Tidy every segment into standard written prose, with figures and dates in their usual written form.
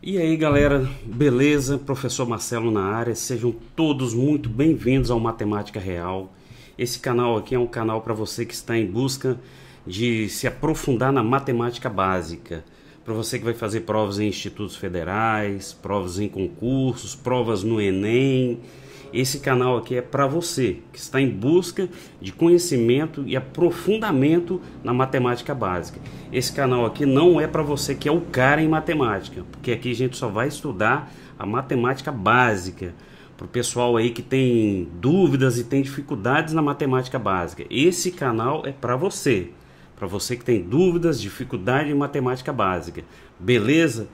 E aí galera, beleza? Professor Marcelo na área, sejam todos muito bem-vindos ao Matemática Real. Esse canal aqui é um canal para você que está em busca de se aprofundar na matemática básica. Para você que vai fazer provas em institutos federais, provas em concursos, provas no Enem. Esse canal aqui é para você que está em busca de conhecimento e aprofundamento na matemática básica. Esse canal aqui não é para você que é o cara em matemática, porque aqui a gente só vai estudar a matemática básica. Para o pessoal aí que tem dúvidas e tem dificuldades na matemática básica. Esse canal é para você que tem dúvidas, dificuldade em matemática básica. Beleza?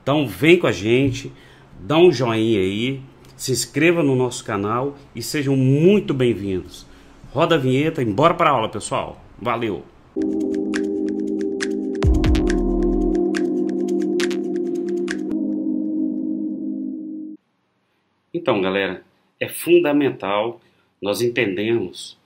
Então vem com a gente, dá um joinha aí. Se inscreva no nosso canal e sejam muito bem-vindos. Roda a vinheta e bora para a aula, pessoal. Valeu! Então, galera, é fundamental nós entendermos,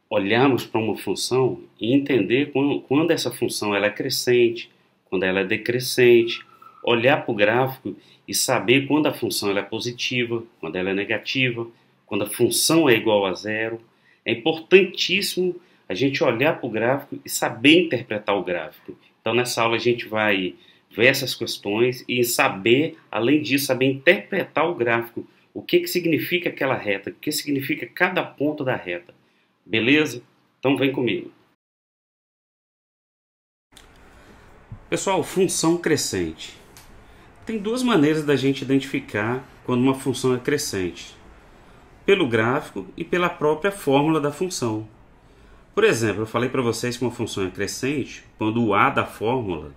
olharmos para uma função e entender quando essa função ela é crescente, quando ela é decrescente, olhar para o gráfico e saber quando a função ela é positiva, quando ela é negativa, quando a função é igual a zero. É importantíssimo a gente olhar para o gráfico e saber interpretar o gráfico. Então nessa aula a gente vai ver essas questões e saber, além disso, saber interpretar o gráfico. O que significa aquela reta, o que significa cada ponto da reta. Beleza? Então vem comigo. Pessoal, função crescente. Tem duas maneiras da gente identificar quando uma função é crescente: pelo gráfico e pela própria fórmula da função. Por exemplo, eu falei para vocês que uma função é crescente quando o a da fórmula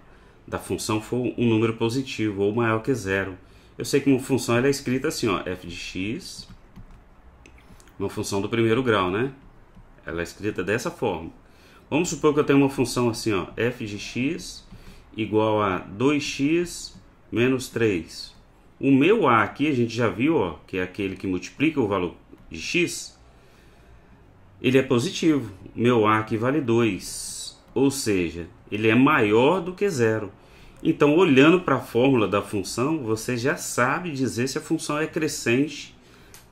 da função for um número positivo ou maior que zero. Eu sei que uma função ela é escrita assim, ó, f de x, uma função do primeiro grau, né? Ela é escrita dessa forma. Vamos supor que eu tenho uma função assim, ó, f de x igual a 2x menos 3. O meu a aqui, a gente já viu, ó, que é aquele que multiplica o valor de x, ele é positivo. O meu a aqui vale 2, ou seja, ele é maior do que zero. Então, olhando para a fórmula da função, você já sabe dizer se a função é crescente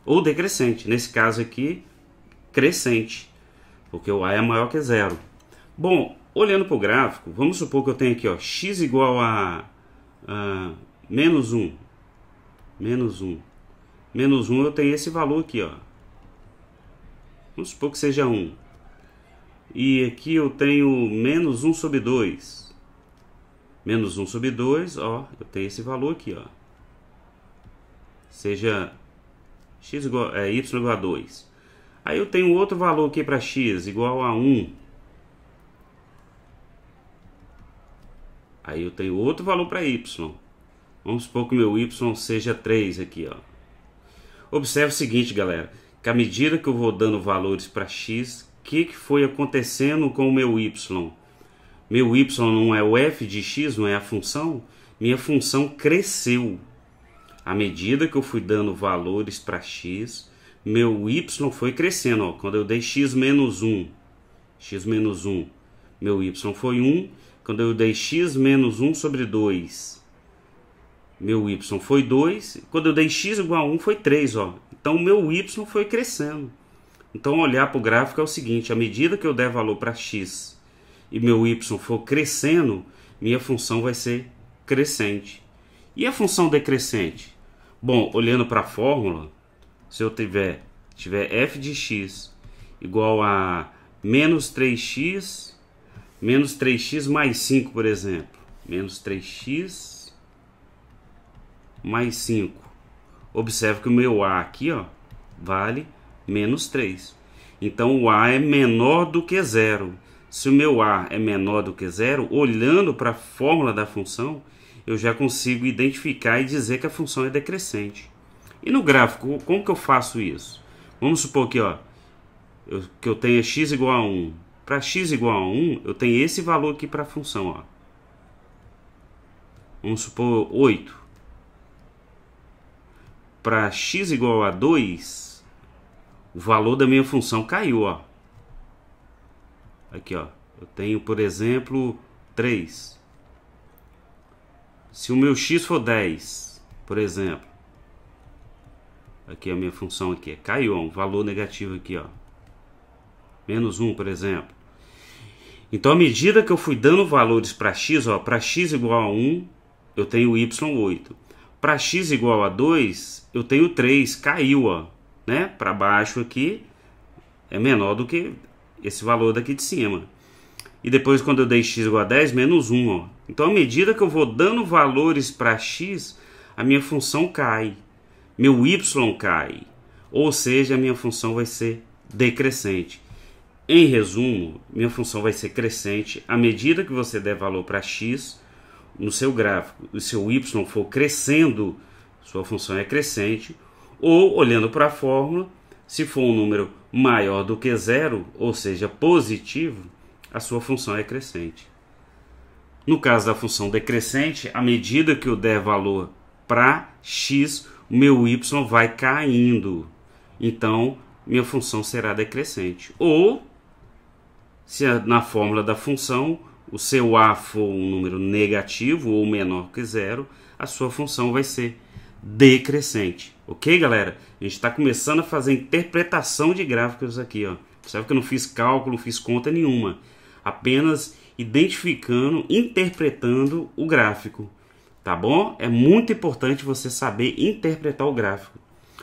ou decrescente. Nesse caso aqui, crescente, porque o a é maior que zero. Bom, olhando para o gráfico, vamos supor que eu tenho aqui, ó, x igual a menos 1. Menos 1. Menos 1 eu tenho esse valor aqui, ó. Vamos supor que seja 1. E aqui eu tenho menos 1 sobre 2. Menos 1 sobre 2, ó, eu tenho esse valor aqui, ó. Seja x igual, y igual a 2. Aí eu tenho outro valor aqui para x, igual a 1. Aí eu tenho outro valor para y. Vamos supor que o meu y seja 3 aqui, ó. Observe o seguinte, galera, que à medida que eu vou dando valores para x, o que foi acontecendo com o meu y? Meu y não é o f de x, não é a função? Minha função cresceu. À medida que eu fui dando valores para x, meu y foi crescendo. Ó. Quando eu dei x menos 1, meu y foi 1. Quando eu dei x menos 1 sobre 2, meu y foi 2. Quando eu dei x igual a 1, foi 3. Ó. Então, o meu y foi crescendo. Então, olhar para o gráfico é o seguinte: à medida que eu der valor para x e meu y for crescendo, minha função vai ser crescente. E a função decrescente? Bom, olhando para a fórmula, se eu tiver f de x igual a menos 3x mais 5, por exemplo. Menos 3x mais 5. Observe que o meu a aqui, ó, vale menos 3. Então, o a é menor do que zero. Se o meu a é menor do que zero, olhando para a fórmula da função, eu já consigo identificar e dizer que a função é decrescente. E no gráfico, como que eu faço isso? Vamos supor que, ó, que eu tenha x igual a 1. Para x igual a 1, eu tenho esse valor aqui para a função. Ó. Vamos supor 8. Para x igual a 2, o valor da minha função caiu. Ó. Aqui, ó, eu tenho, por exemplo, 3. se o meu x for 10, por exemplo, aqui a minha função aqui, caiu, um valor negativo aqui, ó, menos 1, por exemplo. Então, à medida que eu fui dando valores para x, ó, para x igual a 1, eu tenho y8. Para x igual a 2, eu tenho 3, caiu, ó, né? Para baixo aqui é menor do que esse valor daqui de cima. E depois, quando eu dei x igual a 10, menos 1, ó. Então, à medida que eu vou dando valores para x, a minha função cai. Meu y cai. Ou seja, a minha função vai ser decrescente. Em resumo, minha função vai ser crescente à medida que você der valor para x no seu gráfico. O seu y for crescendo, sua função é crescente. Ou, olhando para a fórmula, se for um número maior do que zero, ou seja, positivo, a sua função é crescente. No caso da função decrescente, à medida que eu der valor para x, o meu y vai caindo. Então, minha função será decrescente. Ou, se na fórmula da função o seu a for um número negativo ou menor que zero, a sua função vai ser decrescente. Ok, galera? A gente está começando a fazer interpretação de gráficos aqui, ó. Percebe que eu não fiz cálculo, não fiz conta nenhuma. Apenas identificando, interpretando o gráfico. Tá bom? É muito importante você saber interpretar o gráfico.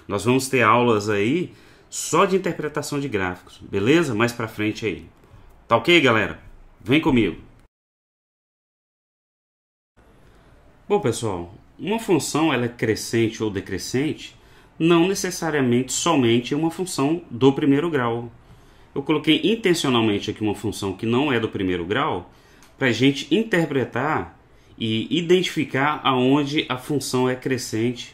Nós vamos ter aulas aí só de interpretação de gráficos. Beleza? Mais pra frente aí. Tá ok, galera? Vem comigo. Bom, pessoal, uma função ela é crescente ou decrescente não necessariamente somente uma função do primeiro grau. Eu coloquei intencionalmente aqui uma função que não é do primeiro grau para a gente interpretar e identificar aonde a função é crescente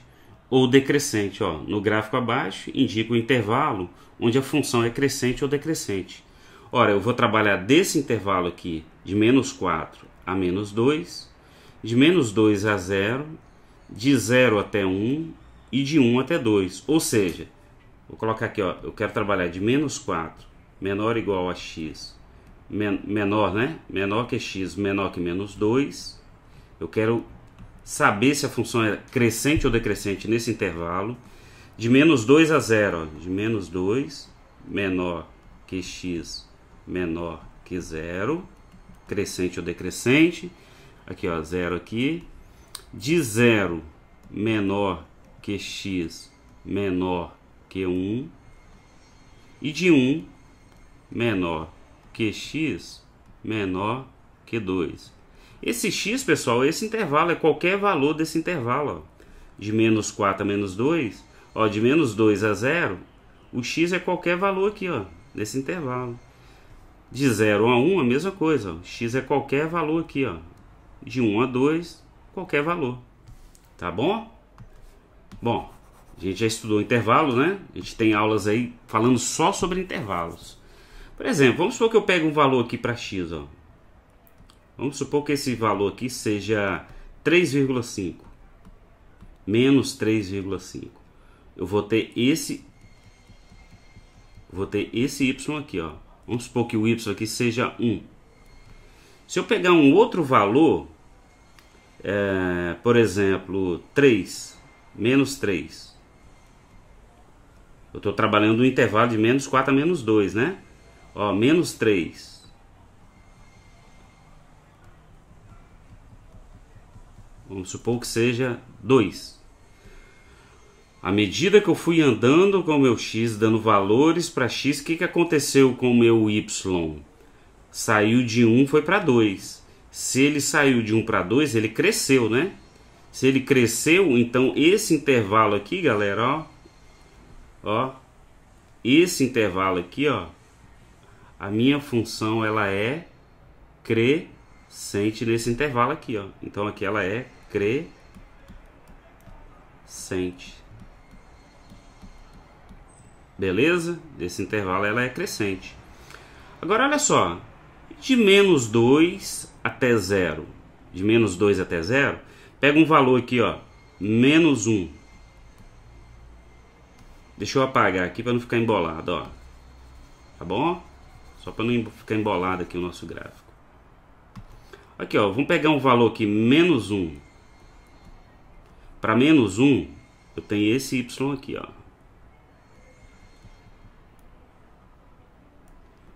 ou decrescente. Ó, no gráfico abaixo indica o intervalo onde a função é crescente ou decrescente. Ora, eu vou trabalhar desse intervalo aqui de menos 4 a menos 2, de menos 2 a 0, de 0 até 1 e de 1 até 2. Ou seja, vou colocar aqui, ó, eu quero trabalhar de menos 4, menor ou igual a x, menor, né? Menor que x, menor que menos 2. Eu quero saber se a função é crescente ou decrescente nesse intervalo. De menos 2 a 0, ó, de menos 2, menor que x, menor que 0, crescente ou decrescente. Aqui, ó, 0 aqui. De 0, menor que x, menor que 1. E de 1, menor que x, menor que 2. Esse x, pessoal, esse intervalo é qualquer valor desse intervalo. Ó. De menos 4 a menos 2, ó, de menos 2 a 0, o x é qualquer valor aqui, ó, nesse intervalo. De 0 a 1, a mesma coisa. Ó. X é qualquer valor aqui. Ó. De 1 a 2, qualquer valor. Tá bom? Bom, a gente já estudou intervalos, né? A gente tem aulas aí falando só sobre intervalos. Por exemplo, vamos supor que eu pego um valor aqui para x. Ó. Vamos supor que esse valor aqui seja 3,5. Menos 3,5. Eu vou ter esse y aqui, ó. Vamos supor que o y aqui seja 1. Se eu pegar um outro valor, por exemplo, 3, menos 3. Eu estou trabalhando no intervalo de menos 4 a menos 2, né? Ó, menos 3. Vamos supor que seja 2. À medida que eu fui andando com o meu x, dando valores para x, o que aconteceu com o meu y? Saiu de 1, foi para 2. Se ele saiu de 1 para 2, ele cresceu, né? Se ele cresceu, então esse intervalo aqui, galera, ó, esse intervalo aqui, ó, a minha função ela é crescente nesse intervalo aqui, ó. Então aqui ela é crescente. Beleza? Desse intervalo ela é crescente. Agora olha só, de menos 2 até 0, de menos 2 até 0, pega um valor aqui, ó, menos 1. Deixa eu apagar aqui para não ficar embolado, ó. Tá bom? Só para não ficar embolado aqui o nosso gráfico. Aqui, ó, vamos pegar um valor aqui, menos 1. Para menos 1, eu tenho esse y aqui, ó.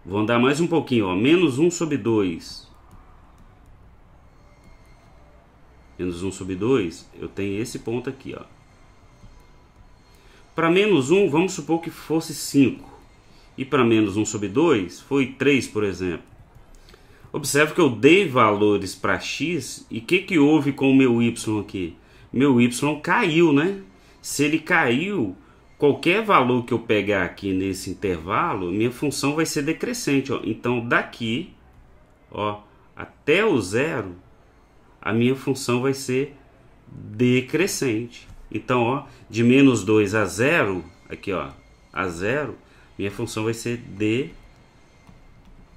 Vou andar mais um pouquinho, ó. Menos 1 sobre 2. Menos 1 sobre 2, eu tenho esse ponto aqui, ó. Para menos 1, vamos supor que fosse 5. E para menos 1 sobre 2, foi 3, por exemplo. Observe que eu dei valores para x, e o que houve com o meu y aqui? Meu y caiu, né? Se ele caiu, qualquer valor que eu pegar aqui nesse intervalo, minha função vai ser decrescente, ó. Então, daqui, ó, até o zero, a minha função vai ser decrescente. Então, ó, de menos 2 a 0, aqui, ó, a 0, minha função vai ser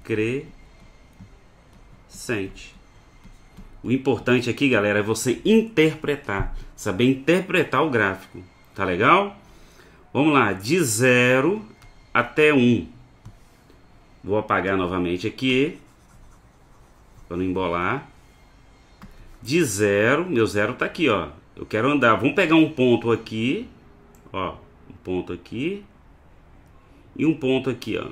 decrescente. O importante aqui, galera, é você interpretar, saber interpretar o gráfico. Tá legal? Vamos lá, de 0 até 1. Vou apagar novamente aqui, para não embolar. De 0, meu 0 tá aqui, ó. Eu quero andar, vamos pegar um ponto aqui, ó, um ponto aqui e um ponto aqui, ó.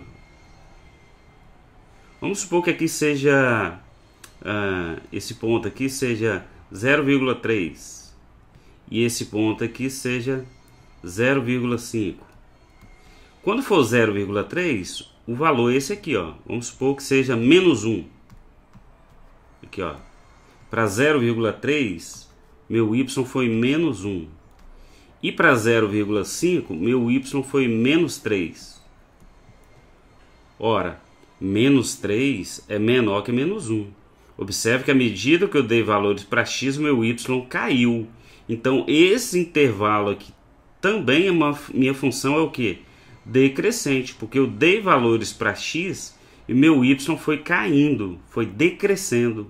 Vamos supor que aqui seja, esse ponto aqui seja 0,3 e esse ponto aqui seja 0,5. Quando for 0,3, o valor é esse aqui, ó. Vamos supor que seja menos 1. Aqui, ó. Para 0,3, meu y foi menos 1. E para 0,5, meu y foi menos 3. Ora, menos 3 é menor que menos 1. Observe que à medida que eu dei valores para x, meu y caiu. Então, esse intervalo aqui também é minha função é o que? Decrescente, porque eu dei valores para x e meu y foi caindo, foi decrescendo,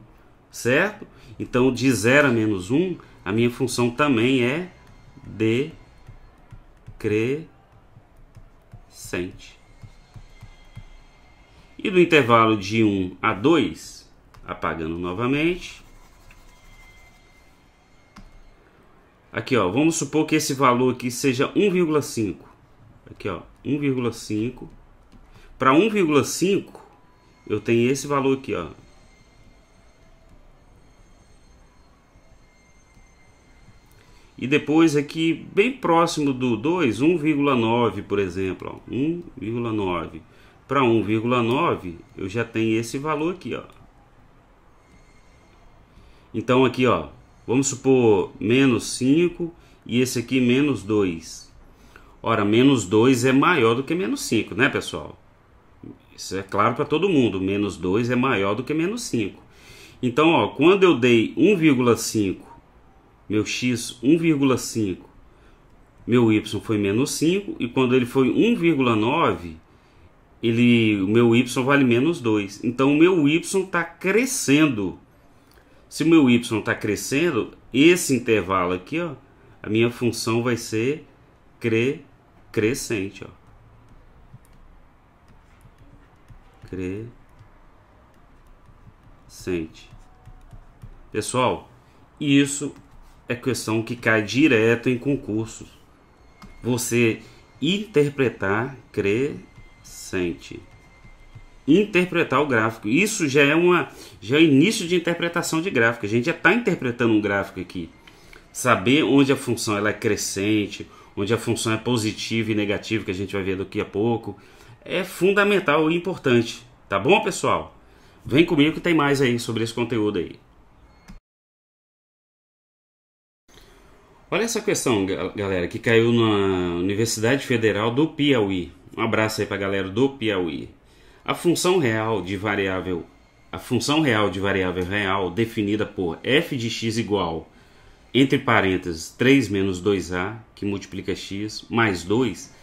certo? Então, de 0 a menos 1, a minha função também é decrescente. E do intervalo de 1 a 2, apagando novamente. Aqui, ó, vamos supor que esse valor aqui seja 1,5. Aqui, ó, 1,5. Para 1,5, eu tenho esse valor aqui, ó. E depois aqui, bem próximo do 2, 1,9, por exemplo, ó, 1,9. Para 1,9, eu já tenho esse valor aqui, ó. Então aqui, ó, vamos supor menos 5 e esse aqui menos 2. Ora, menos 2 é maior do que menos 5, né, pessoal? Isso é claro para todo mundo. Menos 2 é maior do que menos 5. Então, ó, quando eu dei 1,5, meu x 1,5, meu y foi menos 5. E quando ele foi 1,9, o meu y vale menos 2. Então, o meu y está crescendo. Se o meu y está crescendo, esse intervalo aqui, ó, a minha função vai ser crescente, ó. Crescente. Pessoal, isso é questão que cai direto em concursos. Você interpretar crescente. Interpretar o gráfico. Isso já é início de interpretação de gráfico. A gente já está interpretando um gráfico aqui. Saber onde a função ela é crescente, onde a função é positiva e negativa, que a gente vai ver daqui a pouco, é fundamental e importante. Tá bom, pessoal? Vem comigo que tem mais aí sobre esse conteúdo aí. Olha essa questão, galera, que caiu na Universidade Federal do Piauí. Um abraço aí para a galera do Piauí. A função real de variável real definida por f de x igual, entre parênteses, 3 menos 2a, que multiplica x, mais 2,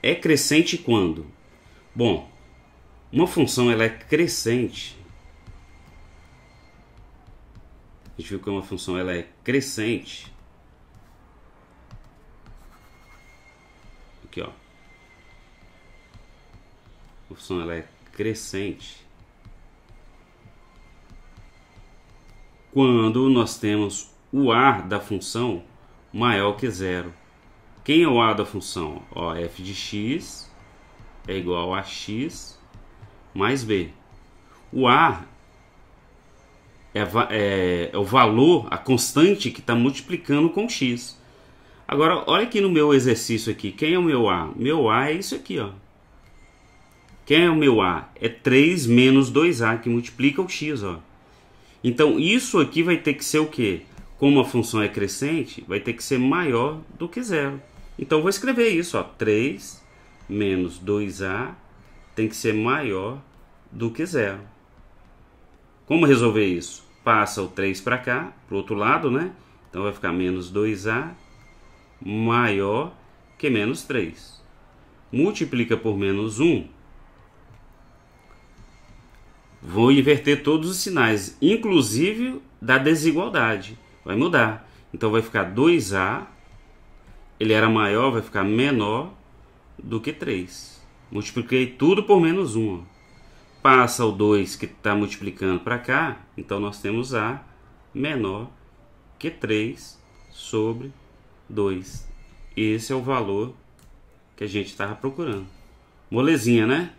é crescente quando? Bom, uma função ela é crescente. A gente viu que uma função ela é crescente. Aqui, ó. A função ela é crescente quando nós temos o ar da função maior que zero. Quem é o a da função? Ó, f de x é igual a x mais b. O a é o valor, a constante que está multiplicando com x. Agora, olha aqui no meu exercício aqui. Quem é o meu a? Meu a é isso aqui, ó. Quem é o meu a? É 3 menos 2a, que multiplica o x, ó. Então, isso aqui vai ter que ser o quê? Como a função é crescente, vai ter que ser maior do que zero. Então, eu vou escrever isso, ó. 3 menos 2a tem que ser maior do que zero. Como resolver isso? Passa o 3 para cá, para o outro lado, né? Então, vai ficar menos 2a maior que menos 3. Multiplica por menos 1. Vou inverter todos os sinais, inclusive da desigualdade. Vai mudar. Então, vai ficar 2a. Ele era maior, vai ficar menor do que 3. Multipliquei tudo por menos 1. Passa o 2 que está multiplicando para cá. Então, nós temos a menor que 3 sobre 2. Esse é o valor que a gente estava procurando. Molezinha, né?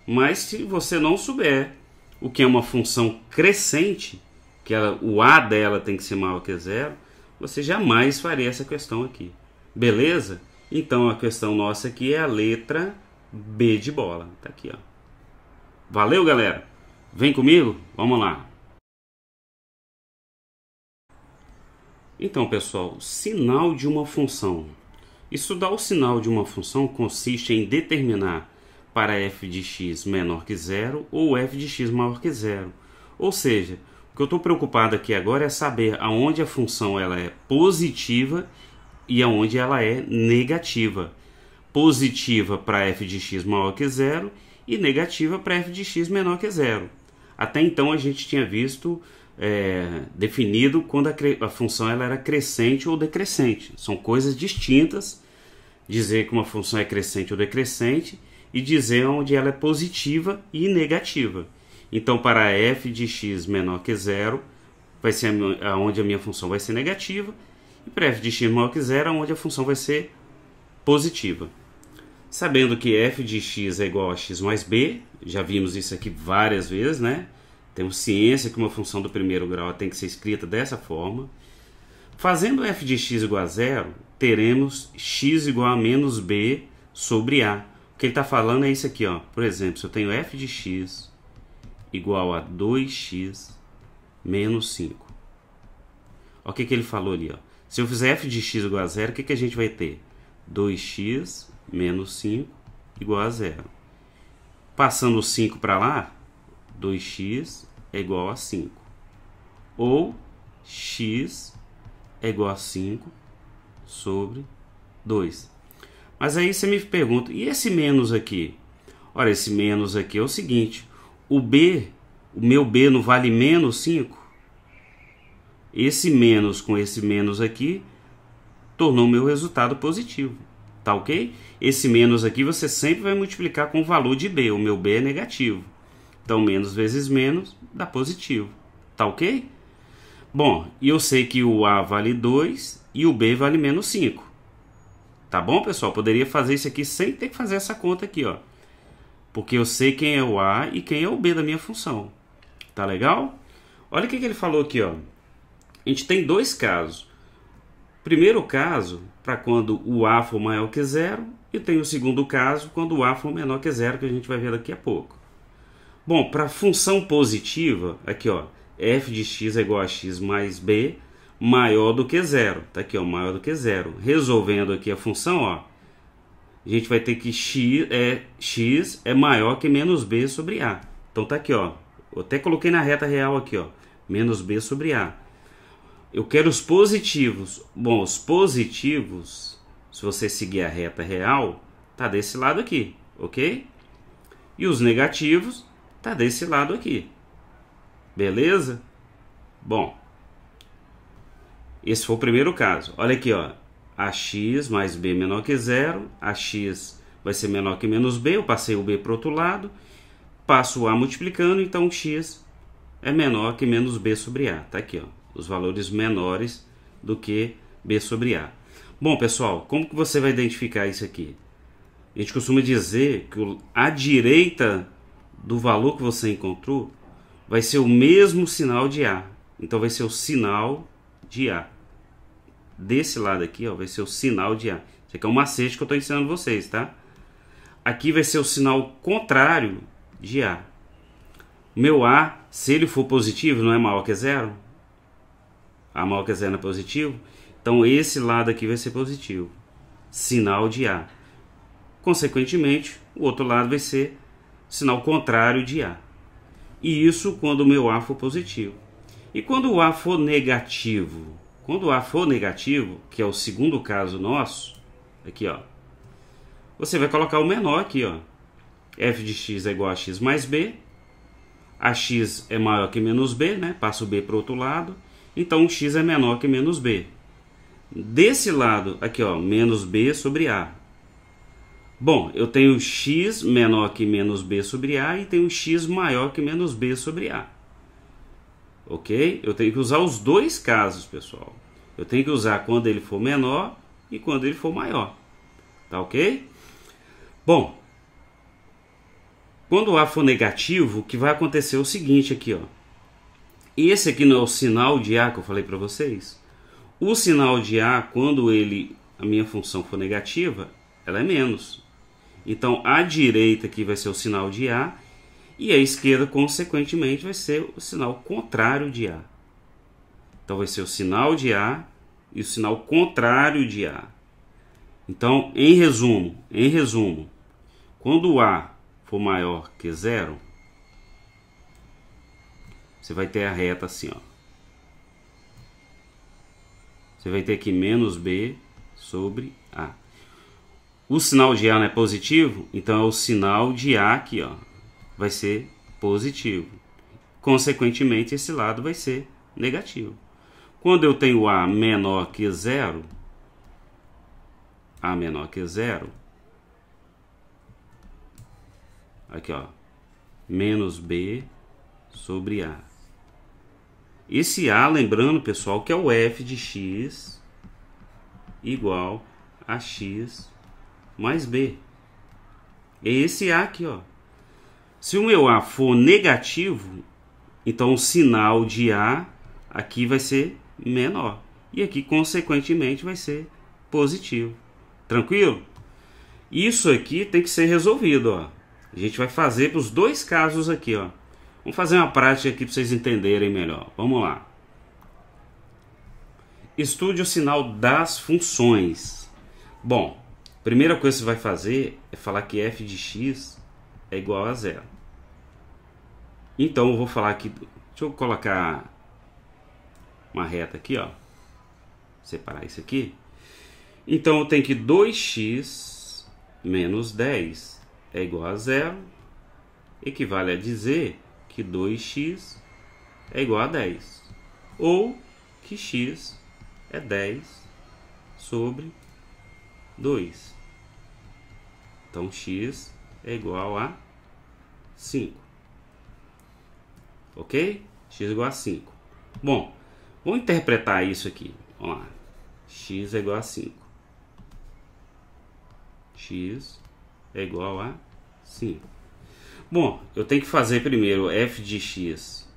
Mas se você não souber o que é uma função crescente, que o a dela tem que ser maior que zero, você jamais faria essa questão aqui. Beleza? Então a questão nossa aqui é a letra B de bola. Tá aqui, ó. Valeu, galera? Vem comigo? Vamos lá. Então, pessoal, sinal de uma função. Estudar o sinal de uma função consiste em determinar para f de x menor que zero ou f de x maior que zero. Ou seja, o que eu estou preocupado aqui agora é saber aonde a função ela é positiva e aonde ela é negativa. Positiva para f de x maior que zero e negativa para f de x menor que zero. Até então a gente tinha visto definido quando a função ela era crescente ou decrescente. São coisas distintas, dizer que uma função é crescente ou decrescente e dizer onde ela é positiva e negativa. Então, para f de x menor que zero, vai ser onde a minha função vai ser negativa, e para f de x maior que zero, onde a função vai ser positiva. Sabendo que f de x é igual a x mais b, já vimos isso aqui várias vezes, né? Temos ciência que uma função do primeiro grau tem que ser escrita dessa forma. Fazendo f de x igual a zero, teremos x igual a menos b sobre a. O que ele está falando é isso aqui, ó. Por exemplo, se eu tenho f de x igual a 2x menos 5. Olha o que ele falou ali, ó. Se eu fizer f de x igual a zero, o que a gente vai ter? 2x menos 5 igual a zero. Passando o 5 para lá, 2x é igual a 5. Ou x é igual a 5 sobre 2. Mas aí você me pergunta, e esse menos aqui? Olha, esse menos aqui é o seguinte, o meu b não vale menos 5? Esse menos com esse menos aqui tornou o meu resultado positivo. Tá ok? Esse menos aqui você sempre vai multiplicar com o valor de b. O meu b é negativo. Então, menos vezes menos dá positivo. Tá ok? Bom, e eu sei que o a vale 2 e o b vale menos 5. Tá bom, pessoal? Poderia fazer isso aqui sem ter que fazer essa conta aqui, ó. Porque eu sei quem é o a e quem é o b da minha função. Tá legal? Olha o que ele falou aqui, ó. A gente tem dois casos. Primeiro caso, para quando o a for maior que zero, e tem o segundo caso, quando o a for menor que zero, que a gente vai ver daqui a pouco. Bom, para função positiva, aqui ó, f de x é igual a x mais b maior do que zero. Tá aqui ó, maior do que zero. Resolvendo aqui a função, ó, a gente vai ter que x é maior que menos b sobre a. Então tá aqui ó, eu até coloquei na reta real aqui ó, menos b sobre a. Eu quero os positivos. Bom, os positivos, se você seguir a reta real, tá desse lado aqui, ok? E os negativos tá desse lado aqui. Beleza? Bom, esse foi o primeiro caso. Olha aqui, ó. Ax mais b menor que zero. Ax vai ser menor que menos b. Eu passei o b para o outro lado. Passo o a multiplicando, então x é menor que menos b sobre a. Tá aqui, ó. Os valores menores do que b sobre a. Bom, pessoal, como que você vai identificar isso aqui? A gente costuma dizer que a direita do valor que você encontrou vai ser o mesmo sinal de A. Então vai ser o sinal de A. Desse lado aqui, ó, vai ser o sinal de A. Isso aqui é um macete que eu estou ensinando vocês, tá? Aqui vai ser o sinal contrário de A. O meu A, se ele for positivo, não é maior que zero? A maior que zero é positivo? Então esse lado aqui vai ser positivo. Sinal de A. Consequentemente, o outro lado vai ser sinal contrário de A. E isso quando o meu A for positivo. E quando o A for negativo? Quando o A for negativo, que é o segundo caso nosso, aqui ó, você vai colocar o menor aqui, ó. F de x é igual a x mais b. AX é maior que menos b, né? Passa o b para o outro lado. Então o x é menor que menos b. Desse lado, aqui ó, menos b sobre a. Bom, eu tenho x menor que menos b sobre a e tenho x maior que menos b sobre a. Ok? Eu tenho que usar os dois casos, pessoal. Eu tenho que usar quando ele for menor e quando ele for maior. Tá ok? Bom, quando o A for negativo, o que vai acontecer é o seguinte aqui, ó. Esse aqui não é o sinal de A que eu falei para vocês? O sinal de A, quando a minha função for negativa, ela é menos. Então, a direita aqui vai ser o sinal de A e a esquerda, consequentemente, vai ser o sinal contrário de A. Então, vai ser o sinal de A e o sinal contrário de A. Então, em resumo, quando o A for maior que zero, você vai ter a reta assim, ó. Você vai ter aqui menos B sobre A. O sinal de A não é positivo, então é o sinal de A aqui, ó, vai ser positivo. Consequentemente, esse lado vai ser negativo. Quando eu tenho A menor que zero, A menor que zero, aqui ó, menos B sobre A. Esse A, lembrando pessoal, que é o f de x igual a x mais B. É esse A aqui, ó. Se o meu A for negativo, então o sinal de A aqui vai ser menor. E aqui, consequentemente, vai ser positivo. Tranquilo? Isso aqui tem que ser resolvido, ó. A gente vai fazer para os dois casos aqui, ó. Vamos fazer uma prática aqui para vocês entenderem melhor. Vamos lá. Estude o sinal das funções. Bom, a primeira coisa que você vai fazer é falar que f de x é igual a zero. Então eu vou falar aqui, deixa eu colocar uma reta aqui, ó. Separar isso aqui. Então eu tenho que 2x menos 10 é igual a zero, equivale a dizer que 2x é igual a 10, ou que x é 10 sobre 2. Então x é igual a 5. Ok? X é igual a 5. Bom, vamos interpretar isso aqui. Vamos lá. X é igual a 5. X é igual a 5. Bom, eu tenho que fazer primeiro f de x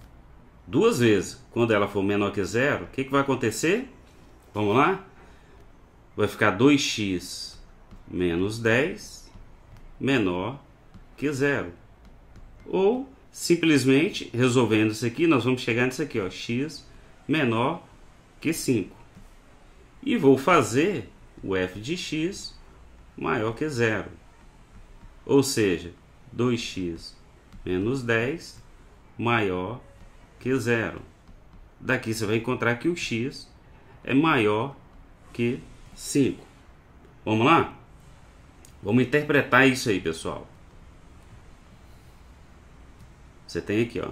duas vezes. Quando ela for menor que zero, o que vai acontecer? Vamos lá? Vai ficar 2x menos 10 menor que zero. Ou, simplesmente, resolvendo isso aqui, nós vamos chegar nisso aqui, ó, x menor que 5. E vou fazer o f de x maior que zero. Ou seja, 2x menos 10 maior que zero. Daqui você vai encontrar que o x é maior que 5. Vamos lá? Vamos interpretar isso aí, pessoal. Você tem aqui, ó,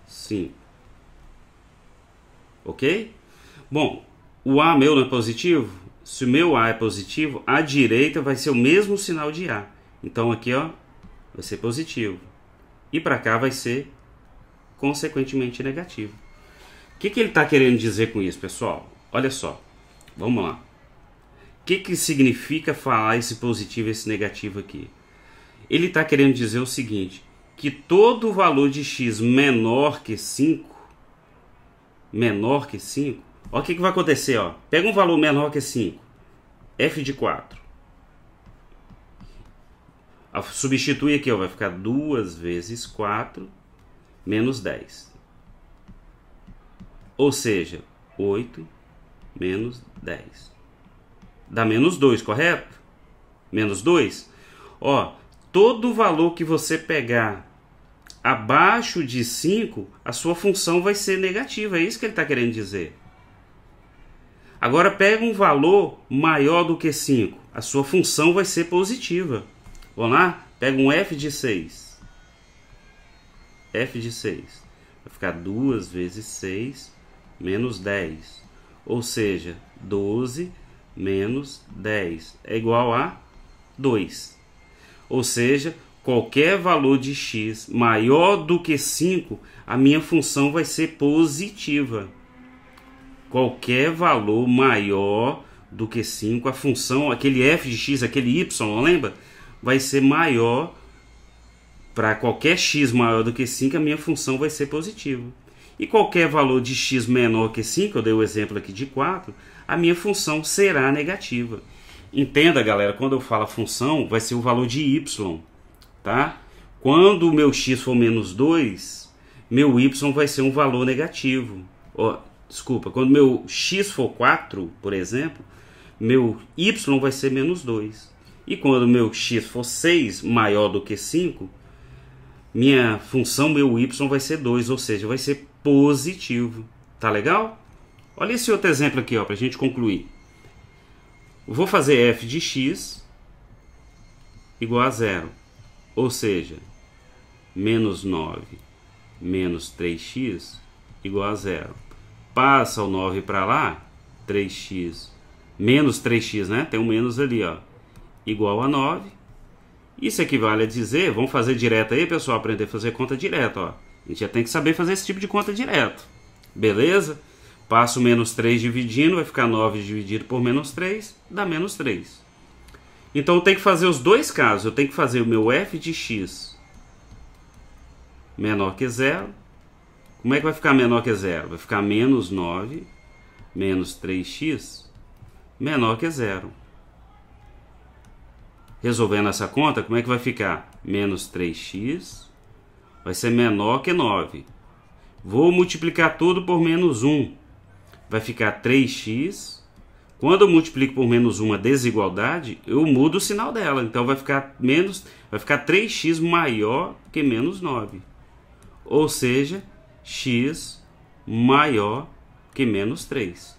5. Ok? Bom, o A meu não é positivo? Se o meu A é positivo, a direita vai ser o mesmo sinal de A. Então aqui, ó, vai ser positivo. E para cá vai ser, consequentemente, negativo. O que ele está querendo dizer com isso, pessoal? Olha só. Vamos lá. O que significa falar esse positivo e esse negativo aqui? Ele está querendo dizer o seguinte, que todo valor de x menor que 5, olha o que vai acontecer, ó. Pega um valor menor que 5, f de 4. Substitui aqui, ó, vai ficar 2 vezes 4 menos 10. Ou seja, 8 menos 10. Dá menos 2, correto? Menos 2. Ó, todo valor que você pegar abaixo de 5, a sua função vai ser negativa. É isso que ele está querendo dizer. Agora pega um valor maior do que 5. A sua função vai ser positiva. Vamos lá? Pega um f de 6. F de 6. Vai ficar 2 vezes 6 menos 10. Ou seja, 12 menos 10 é igual a 2. Ou seja, qualquer valor de x maior do que 5, a minha função vai ser positiva. Qualquer valor maior do que 5, a função, aquele f de x, aquele y, lembra? Vai ser maior. Para qualquer x maior do que 5, a minha função vai ser positiva. E qualquer valor de x menor que 5, eu dei o exemplo aqui de 4, a minha função será negativa. Entenda, galera, quando eu falo função, vai ser o valor de y, tá? Quando o meu x for menos 2, meu y vai ser um valor negativo. Desculpa, quando meu x for 4, por exemplo, meu y vai ser menos 2. E quando meu x for 6, maior do que 5, minha função, meu y vai ser 2, ou seja, vai ser positivo. Tá legal? Olha esse outro exemplo aqui, para a gente concluir. Vou fazer f de x igual a 0. Ou seja, menos 9 menos 3x igual a 0. Passa o 9 para lá, 3x, menos 3x, né? Tem um menos ali, ó, igual a 9. Isso equivale a dizer, vamos fazer direto aí, pessoal, aprender a fazer conta direta, ó. A gente já tem que saber fazer esse tipo de conta direto. Beleza? Passo menos 3 dividindo, vai ficar 9 dividido por menos 3, dá menos 3. Então eu tenho que fazer os dois casos. Eu tenho que fazer o meu f de x menor que 0. Como é que vai ficar menor que 0? Vai ficar menos 9 menos 3x menor que 0. Resolvendo essa conta, como é que vai ficar? Menos 3x vai ser menor que 9. Vou multiplicar tudo por menos 1. Vai ficar 3x. Quando eu multiplico por menos 1 a desigualdade, eu mudo o sinal dela. Então vai ficar 3x maior que menos 9. Ou seja, x maior que menos 3.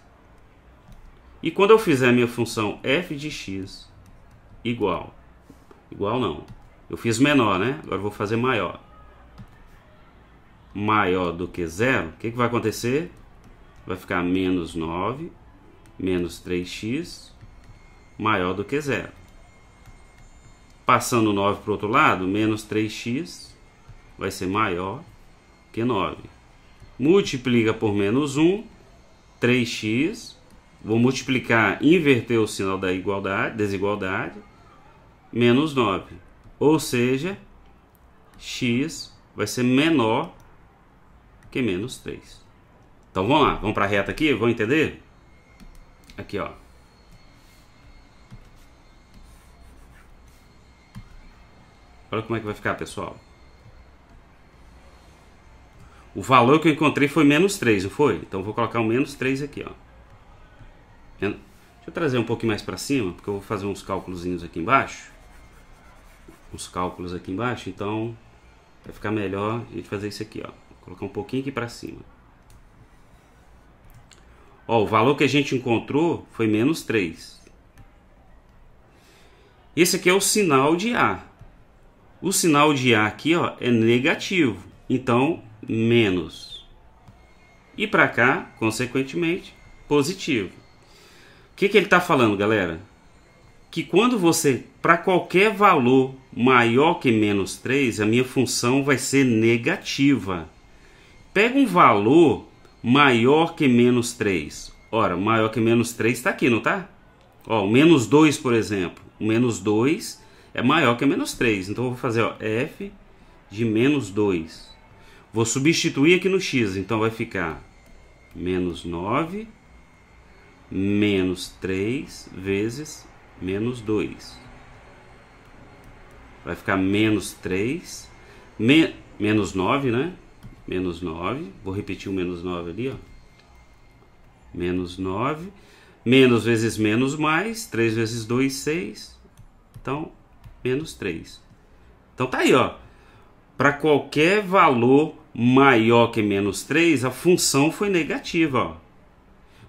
E quando eu fizer a minha função f de x igual não, eu fiz menor, né? Agora eu vou fazer maior do que 0, o que vai acontecer? Vai ficar menos 9 menos 3x maior do que 0. Passando 9 para o outro lado, menos 3x vai ser maior que 9. Multiplica por menos 1, 3x, vou multiplicar, inverter o sinal da desigualdade, menos 9. Ou seja, x vai ser menor que menos 3. Então vamos lá, vamos para a reta aqui, vamos entender? Aqui, ó. Olha como é que vai ficar, pessoal. O valor que eu encontrei foi menos 3, não foi? Então eu vou colocar o menos 3 aqui, ó. Deixa eu trazer um pouquinho mais para cima, porque eu vou fazer uns cálculos aqui embaixo. Então vai ficar melhor a gente fazer isso aqui, ó. Vou colocar um pouquinho aqui para cima. Ó, o valor que a gente encontrou foi menos 3. Esse aqui é o sinal de A. O sinal de A aqui, ó, é negativo. Então, menos. E para cá, consequentemente, positivo. O que ele está falando, galera? Que quando você, para qualquer valor maior que menos 3, a minha função vai ser negativa. Pega um valor maior que menos 3. Ora, maior que menos 3 está aqui, não está? Ó, o menos 2, por exemplo. O menos 2 é maior que menos 3. Então, eu vou fazer ó, f de menos 2. Vou substituir aqui no x. Então, vai ficar menos 9 menos 3 vezes menos 2. Vai ficar menos 3, menos 9, né? Menos 9. Vou repetir o menos 9 ali, ó. Menos 9. Menos vezes menos mais. 3 vezes 2, 6. Então, menos 3. Então, tá aí, ó. Para qualquer valor maior que menos 3, a função foi negativa, ó.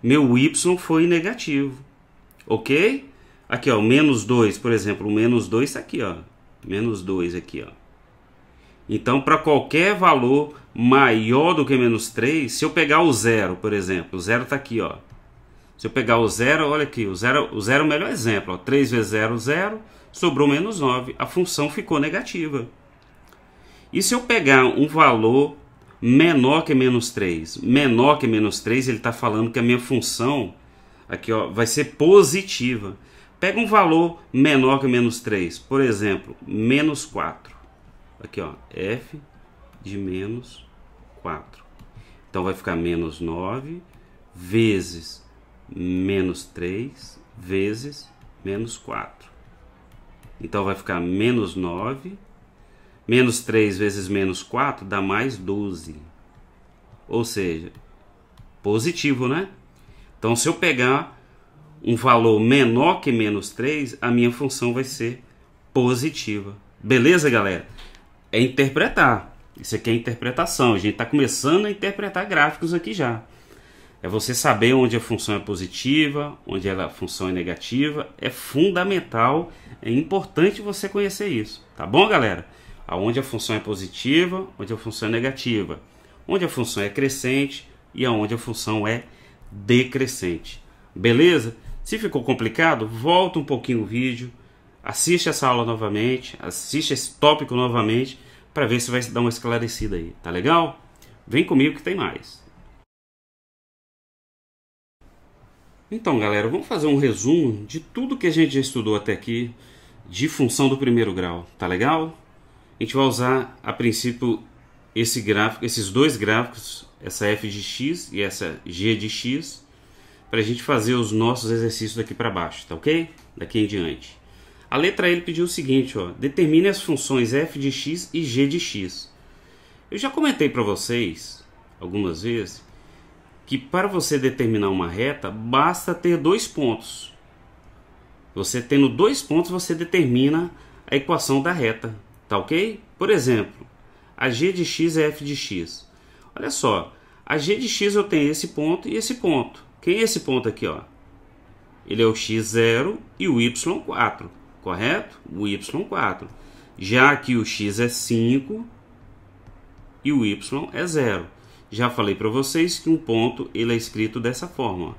Meu y foi negativo. Ok? Aqui, ó, menos 2, por exemplo. O menos 2 está aqui, ó. Menos 2 aqui, ó. Então, para qualquer valor maior do que menos 3, se eu pegar o zero, por exemplo, o zero está aqui, ó. Se eu pegar o zero, olha aqui, o zero é o melhor exemplo, ó. 3 vezes 0, 0, sobrou menos 9. A função ficou negativa. E se eu pegar um valor menor que menos 3? Menor que menos 3, ele está falando que a minha função aqui, ó, vai ser positiva. Pega um valor menor que menos 3, por exemplo, menos 4. Aqui, ó, f de menos 4. Então, vai ficar menos 9 vezes menos 3 vezes menos 4. Então, vai ficar menos 9. Menos 3 vezes menos 4 dá mais 12. Ou seja, positivo, né? Então, se eu pegar um valor menor que menos 3, a minha função vai ser positiva. Beleza, galera? É interpretar. Isso aqui é interpretação. A gente está começando a interpretar gráficos aqui já. É você saber onde a função é positiva, onde a função é negativa. É fundamental, é importante você conhecer isso. Tá bom, galera? Aonde a função é positiva, onde a função é negativa. Onde a função é crescente e aonde a função é decrescente. Beleza? Se ficou complicado, volta um pouquinho o vídeo, assiste essa aula novamente, assiste esse tópico novamente, para ver se vai dar uma esclarecida aí. Tá legal? Vem comigo que tem mais. Então, galera, vamos fazer um resumo de tudo que a gente já estudou até aqui de função do primeiro grau. Tá legal? A gente vai usar, a princípio, esse gráfico, esses dois gráficos, essa f de x e essa g de x, para a gente fazer os nossos exercícios daqui para baixo, tá ok? Daqui em diante. A letra E ele pediu o seguinte, ó, determine as funções f de x e g de x. Eu já comentei para vocês, algumas vezes, que para você determinar uma reta, basta ter 2 pontos. Você tendo 2 pontos, você determina a equação da reta, tá ok? Por exemplo, a g de x é f de x. Olha só, a g de x eu tenho esse ponto e esse ponto. Quem é esse ponto aqui, ó? Ele é o x0 e o y4, correto? O y4. Já aqui o x é 5 e o y é 0. Já falei para vocês que um ponto ele é escrito dessa forma, ó.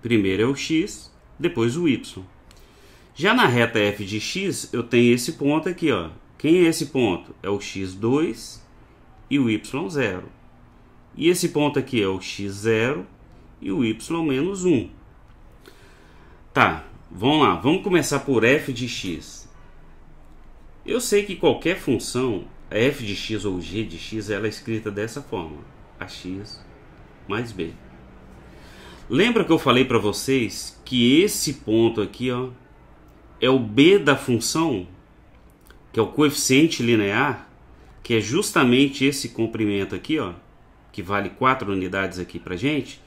Primeiro é o x, depois o y. Já na reta f de x, eu tenho esse ponto aqui, ó. Quem é esse ponto? É o x2 e o y0. E esse ponto aqui é o x0 e o y menos 1. Tá, vamos lá. Vamos começar por f de x. Eu sei que qualquer função, f de x ou g de x, ela é escrita dessa forma. Ax mais b. Lembra que eu falei para vocês que esse ponto aqui, ó, é o b da função, que é o coeficiente linear, que é justamente esse comprimento aqui, ó, que vale 4 unidades aqui pra gente.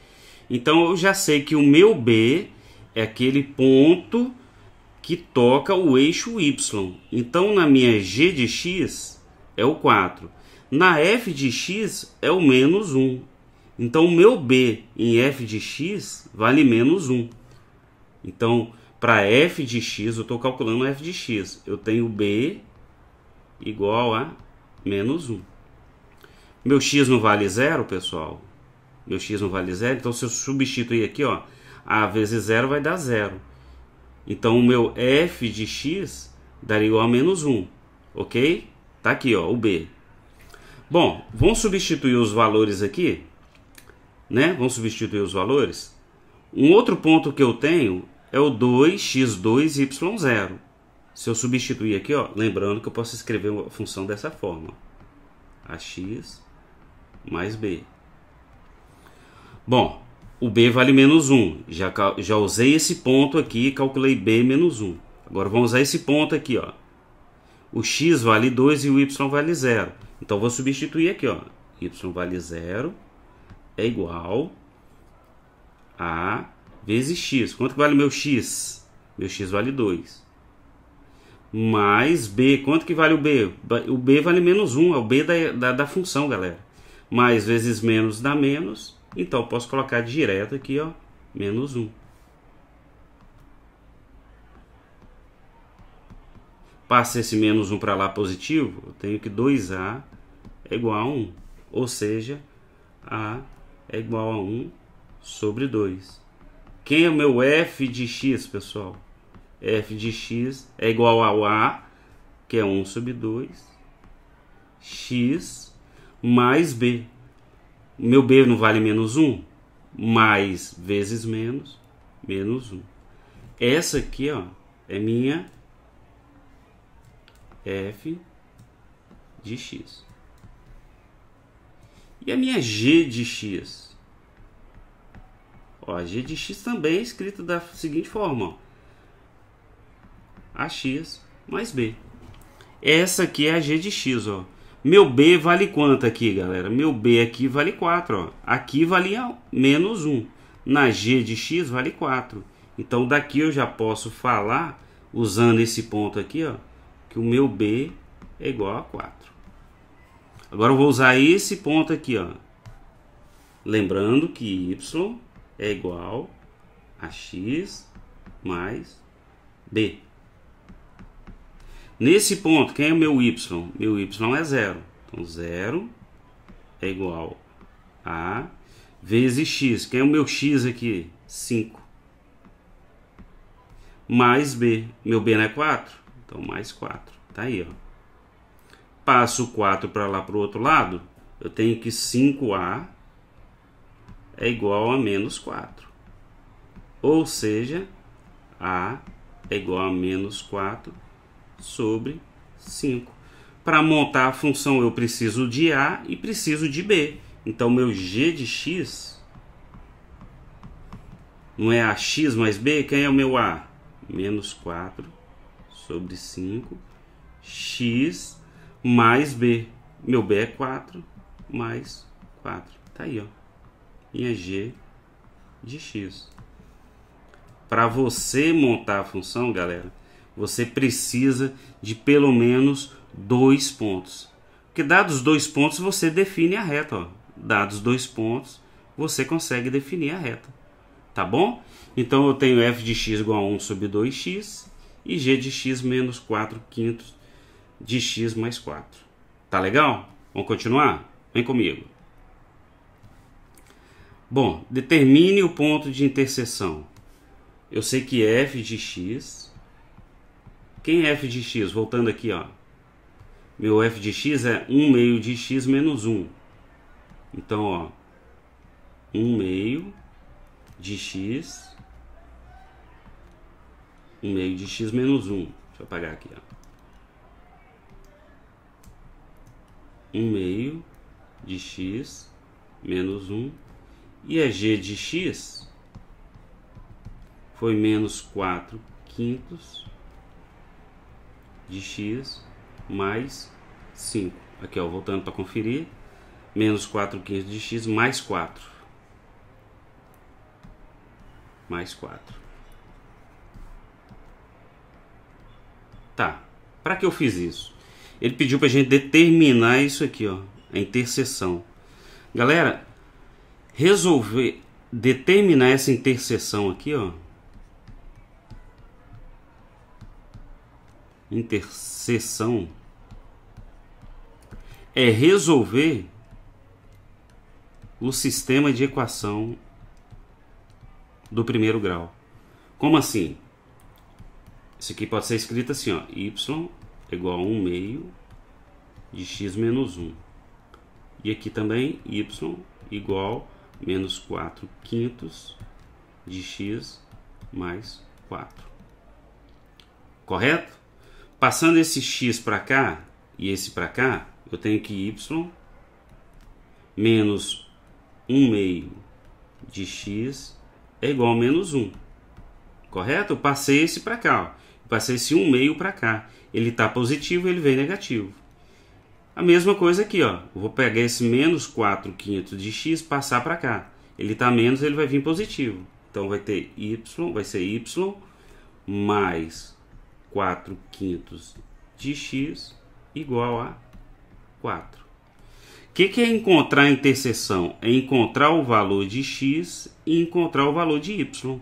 Então eu já sei que o meu b é aquele ponto que toca o eixo y. Então na minha g de x é o 4. Na f de x é o menos 1. Então o meu b em f de x vale menos 1. Então para f de x, eu estou calculando f de x. Eu tenho b igual a menos 1. Meu x não vale 0, pessoal. Meu x não vale 0. Então, se eu substituir aqui, ó, a vezes 0 vai dar 0. Então, o meu f de x daria igual a menos 1. Ok? Tá aqui, ó, o b. Bom, vamos substituir os valores aqui. né? Vamos substituir os valores. Um outro ponto que eu tenho é o 2x2y0. Se eu substituir aqui, ó, lembrando que eu posso escrever a função dessa forma. Ax mais b. Bom, o b vale menos 1. Já usei esse ponto aqui e calculei b menos 1. Agora vamos usar esse ponto aqui, ó. O x vale 2 e o y vale 0. Então vou substituir aqui, ó. Y vale 0 é igual a vezes x. Quanto que vale meu x? Meu x vale 2. Mais b. Quanto que vale o b? O b vale menos 1. É o b da função, galera. Mais vezes menos dá menos. Então eu posso colocar direto aqui, ó. Menos 1. Passa esse menos 1 para lá positivo, eu tenho que 2a é igual a 1. Ou seja, a é igual a 1 sobre 2. Quem é o meu f de x, pessoal? F de x é igual ao a, que é 1 sobre 2, x mais b. Meu b não vale menos 1? Mais vezes menos, menos 1. Essa aqui, ó, é minha f de x. E a minha g de x? Ó, a g de x também é escrita da seguinte forma, ó. Ax mais b. Essa aqui é a g de x, ó. Meu b vale quanto aqui, galera? Meu b aqui vale 4, ó. Aqui valia menos 1. Na g de x vale 4. Então daqui eu já posso falar, usando esse ponto aqui, ó, que o meu b é igual a 4. Agora eu vou usar esse ponto aqui, ó. Lembrando que y é igual a x mais b. Nesse ponto, quem é o meu y? Meu y é 0. Então 0 é igual a vezes x. Quem é o meu x aqui? 5. Mais b. Meu b não é 4? Então mais 4. Tá aí, ó. Passo 4 para lá para o outro lado. Eu tenho que 5a é igual a menos 4. Ou seja, a é igual a menos 4 sobre 5. Para montar a função eu preciso de a e preciso de b. Então meu g de x não é ax mais b? Quem é o meu a? Menos 4 sobre 5 x mais b. Meu b é 4 mais 4. Tá aí, ó. Minha g de x. Para você montar a função, galera, você precisa de pelo menos 2 pontos. Porque dados 2 pontos, você define a reta, ó. Dados 2 pontos, você consegue definir a reta. Tá bom? Então eu tenho f de x igual a 1 sobre 2x e g de x menos 4 quintos de x mais 4. Tá legal? Vamos continuar? Vem comigo. Bom, determine o ponto de interseção. Eu sei que f de x... Quem é f de x? Voltando aqui, ó. Meu f de x é 1 meio de x menos 1. Então, ó. 1 meio de x... 1 meio de x menos 1. Deixa eu apagar aqui, ó. 1 meio de x menos 1. E a g de x foi menos 4 quintos de x mais 5. Aqui, ó, voltando para conferir. Menos 4 quintos de x mais 4. Mais 4. Tá. Para que eu fiz isso? Ele pediu para a gente determinar isso aqui, ó, a interseção. Galera, resolver determinar essa interseção aqui, ó. Interseção é resolver o sistema de equação do primeiro grau. Como assim? Isso aqui pode ser escrito assim, ó, y é igual a 1 meio de x menos 1. E aqui também y igual menos 4 quintos de x mais 4. Correto? Passando esse x para cá e esse para cá, eu tenho que y menos 1 meio de x é igual a menos 1. Correto? Eu passei esse para cá. Ó. Passei esse 1 meio para cá. Ele está positivo, ele vem negativo. A mesma coisa aqui, ó. Eu vou pegar esse menos 4 quintos de x, passar para cá. Ele está menos, ele vai vir positivo. Então vai ter y, vai ser y mais 4 quintos de x igual a 4. O que é encontrar a interseção? É encontrar o valor de x e encontrar o valor de y.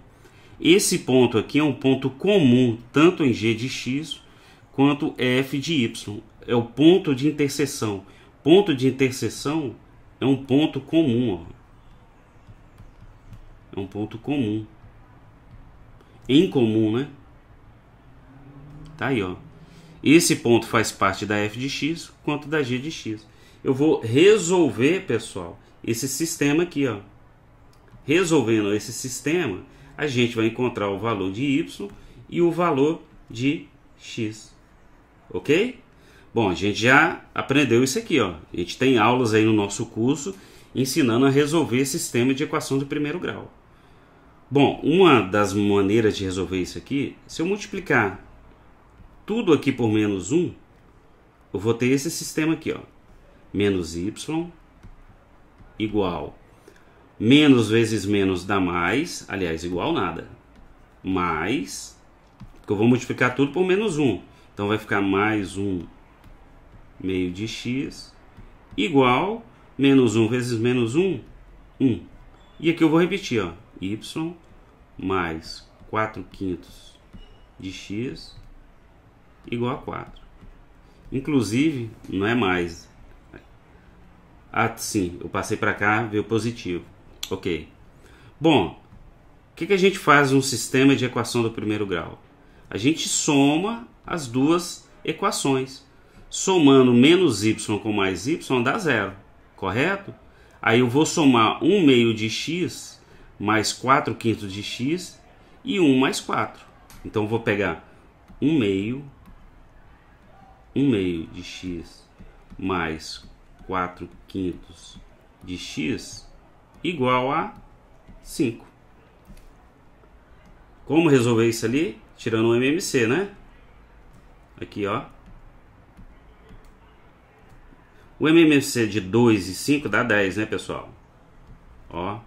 Esse ponto aqui é um ponto comum tanto em g de x quanto f de y. É o ponto de interseção. Ponto de interseção é um ponto comum. Ó. É um ponto comum. Em comum, né? Tá aí, ó. Esse ponto faz parte da f de x quanto da g de x. Eu vou resolver, pessoal, esse sistema aqui, ó. Resolvendo esse sistema, a gente vai encontrar o valor de y e o valor de x. Ok? Bom, a gente já aprendeu isso aqui, ó. A gente tem aulas aí no nosso curso ensinando a resolver sistema de equação de primeiro grau. Bom, uma das maneiras de resolver isso aqui, se eu multiplicar tudo aqui por menos 1, eu vou ter esse sistema aqui, ó. Menos y igual menos vezes menos dá mais, aliás, igual nada, mais, porque eu vou multiplicar tudo por menos 1, então vai ficar mais 1 meio de x igual menos 1 vezes menos 1, 1. E aqui eu vou repetir, ó, y mais 4 quintos de x igual a 4. Inclusive, não é mais. Ah, sim, eu passei para cá, veio positivo. Ok. Bom, o que a gente faz num sistema de equação do primeiro grau? A gente soma as duas equações. Somando menos y com mais y dá zero, correto? Aí eu vou somar 1 meio de x mais 4 quintos de x e 1 mais 4. Então eu vou pegar 1 meio de x mais 4 quintos de x igual a 5. Como resolver isso ali? Tirando o MMC, né? Aqui, ó. O MMC de 2 e 5 dá 10, né, pessoal? Ó.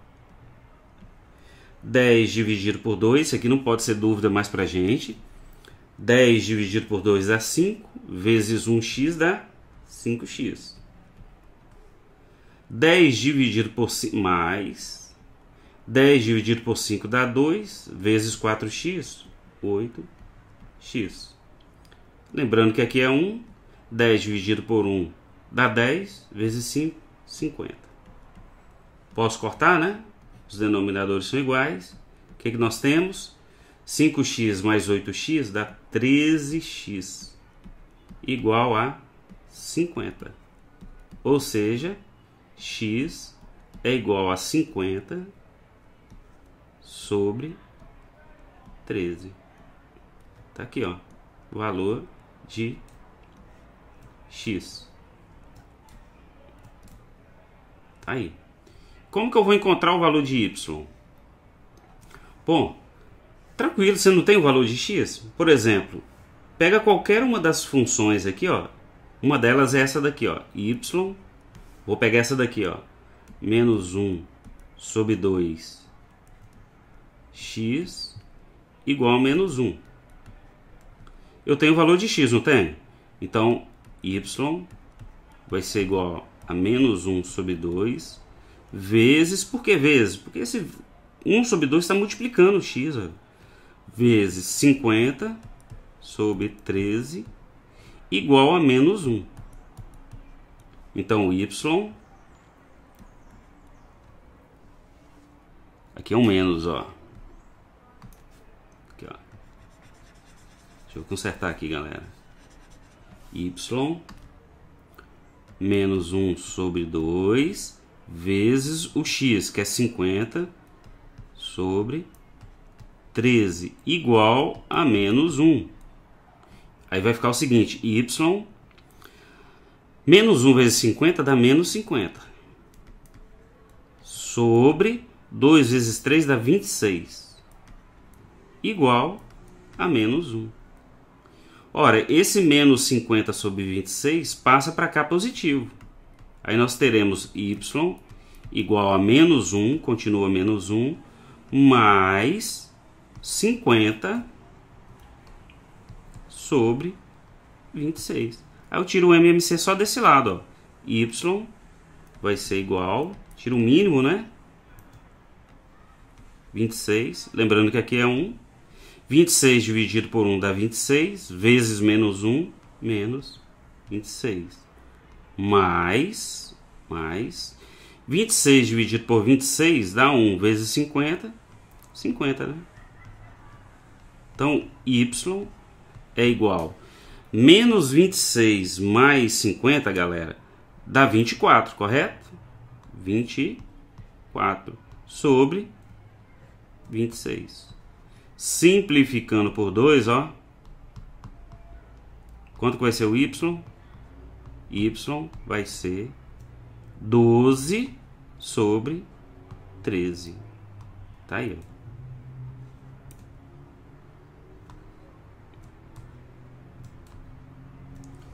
10 dividido por 2, isso aqui não pode ser dúvida mais pra gente. 10 dividido por 2 dá 5, vezes 1x dá 5x. 10 dividido por 5 mais 10 dividido por 5 dá 2, vezes 4x, 8x. Lembrando que aqui é 1, 10 dividido por 1 dá 10, vezes 5, 50. Posso cortar, né? Os denominadores são iguais. O que nós temos? 5x mais 8x dá 13x, igual a 50. Ou seja, x é igual a 50 sobre 13. Tá aqui, ó, o valor de x. Tá aí. Como que eu vou encontrar o valor de y? Bom, tranquilo, você não tem o valor de x? Por exemplo, pega qualquer uma das funções aqui, ó. Uma delas é essa daqui, ó, y. Vou pegar essa daqui, ó, menos 1 sobre 2 x igual a menos 1. Eu tenho o valor de x, não tem? Então, y vai ser igual a menos 1 sobre 2 vezes, por que vezes? Porque esse 1 sobre 2 está multiplicando o x, ó, vezes 50 sobre 13 igual a menos 1. Então, y, aqui é um menos, ó. Aqui, ó. Deixa eu consertar aqui, galera. Y menos 1 sobre 2 vezes o x, que é 50 sobre 13, igual a menos 1. Aí vai ficar o seguinte, y menos 1 vezes 50 dá menos 50. Sobre 2 vezes 3 dá 26. Igual a menos 1. Ora, esse menos 50 sobre 26 passa para cá positivo. Aí nós teremos y igual a menos 1, continua menos 1, mais 50 sobre 26. Aí eu tiro o MMC só desse lado, ó. Y vai ser igual, tiro o mínimo, né? 26, lembrando que aqui é 1. 26 dividido por 1 dá 26, vezes menos 1, menos 26. Mais 26 dividido por 26 dá 1, vezes 50, 50, né? Então, y é igual menos 26 mais 50, galera, dá 24, correto? 24 sobre 26. Simplificando por 2, ó. Quanto que vai ser o y? Y vai ser 12 sobre 13. Tá aí, ó.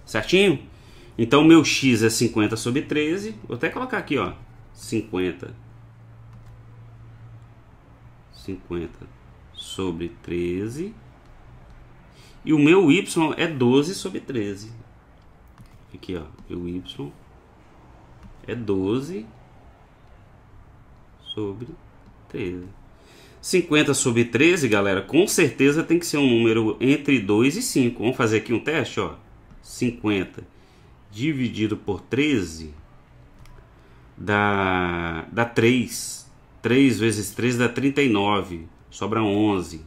Certinho? Então, meu x é 50 sobre 13. Vou até colocar aqui, ó. 50 sobre 13. E o meu y é 12 sobre 13. Aqui, ó. O y é 12 sobre 13. 50 sobre 13, galera, com certeza tem que ser um número entre 2 e 5. Vamos fazer aqui um teste, ó. 50 dividido por 13 dá 3. 3 vezes 3 dá 39. Sobra 11.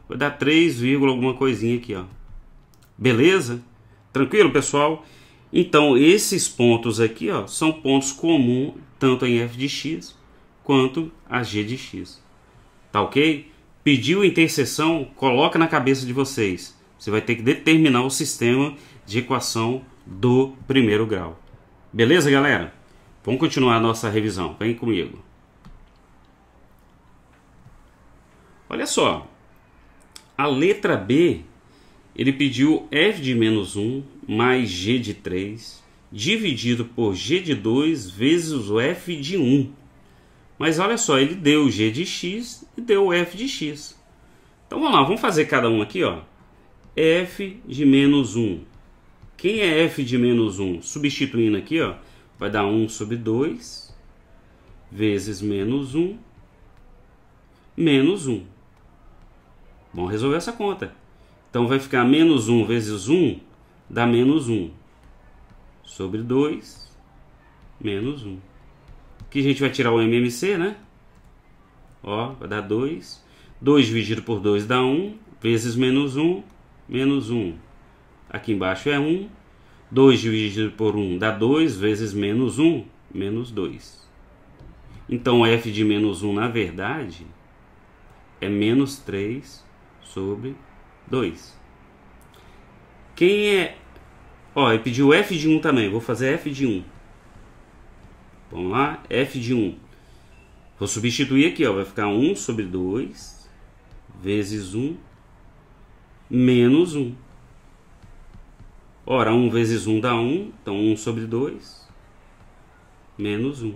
Vai dar 3, alguma coisinha aqui, ó. Beleza? Tranquilo, pessoal? Então, esses pontos aqui, ó, são pontos comuns tanto em f de x quanto a g de x. Tá ok? Pediu interseção, coloca na cabeça de vocês. Você vai ter que determinar o sistema de equação do primeiro grau. Beleza, galera? Vamos continuar a nossa revisão. Vem comigo. Olha só. A letra B, ele pediu f de menos 1 mais g de 3 dividido por g de 2 vezes o f de 1. Mas olha só, ele deu o g de x e deu o f de x. Então vamos lá, vamos fazer cada um aqui, ó. F de menos 1. Quem é f de menos 1? Substituindo aqui, ó, vai dar 1 sobre 2 vezes menos 1 menos 1. Vamos resolver essa conta. Então vai ficar menos 1 vezes 1 dá menos 1 sobre 2 menos 1. Aqui a gente vai tirar o MMC, né? Ó, vai dar 2. 2 dividido por 2 dá 1 vezes menos 1 menos 1. Aqui embaixo é 1. 2 dividido por 1 dá 2 vezes menos 1 menos 2. Então f de menos 1 na verdade é menos 3 sobre 2. Quem é... Ó, ele pediu f de 1 também. Vou fazer f de 1. Vamos lá. F de 1. Vou substituir aqui, ó. Vai ficar 1 sobre 2 vezes 1 menos 1. Ora, 1 vezes 1 dá 1. Então, 1 sobre 2 menos 1.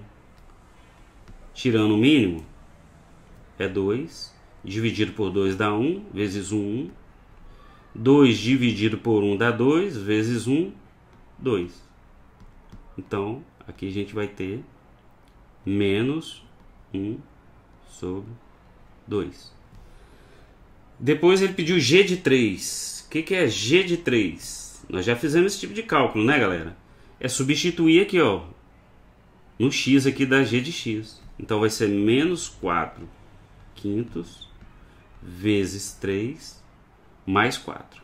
Tirando o mínimo, é 2. Dividido por 2 dá 1. Vezes 1, 1. 2 dividido por 1 dá 2. Vezes 1, 2. Então, aqui a gente vai ter menos 1 sobre 2. Depois ele pediu g de 3. O que é g de 3? Nós já fizemos esse tipo de cálculo, né, galera? É substituir aqui, ó, no x aqui da g de x. Então vai ser menos 4 quintos vezes 3 mais 4.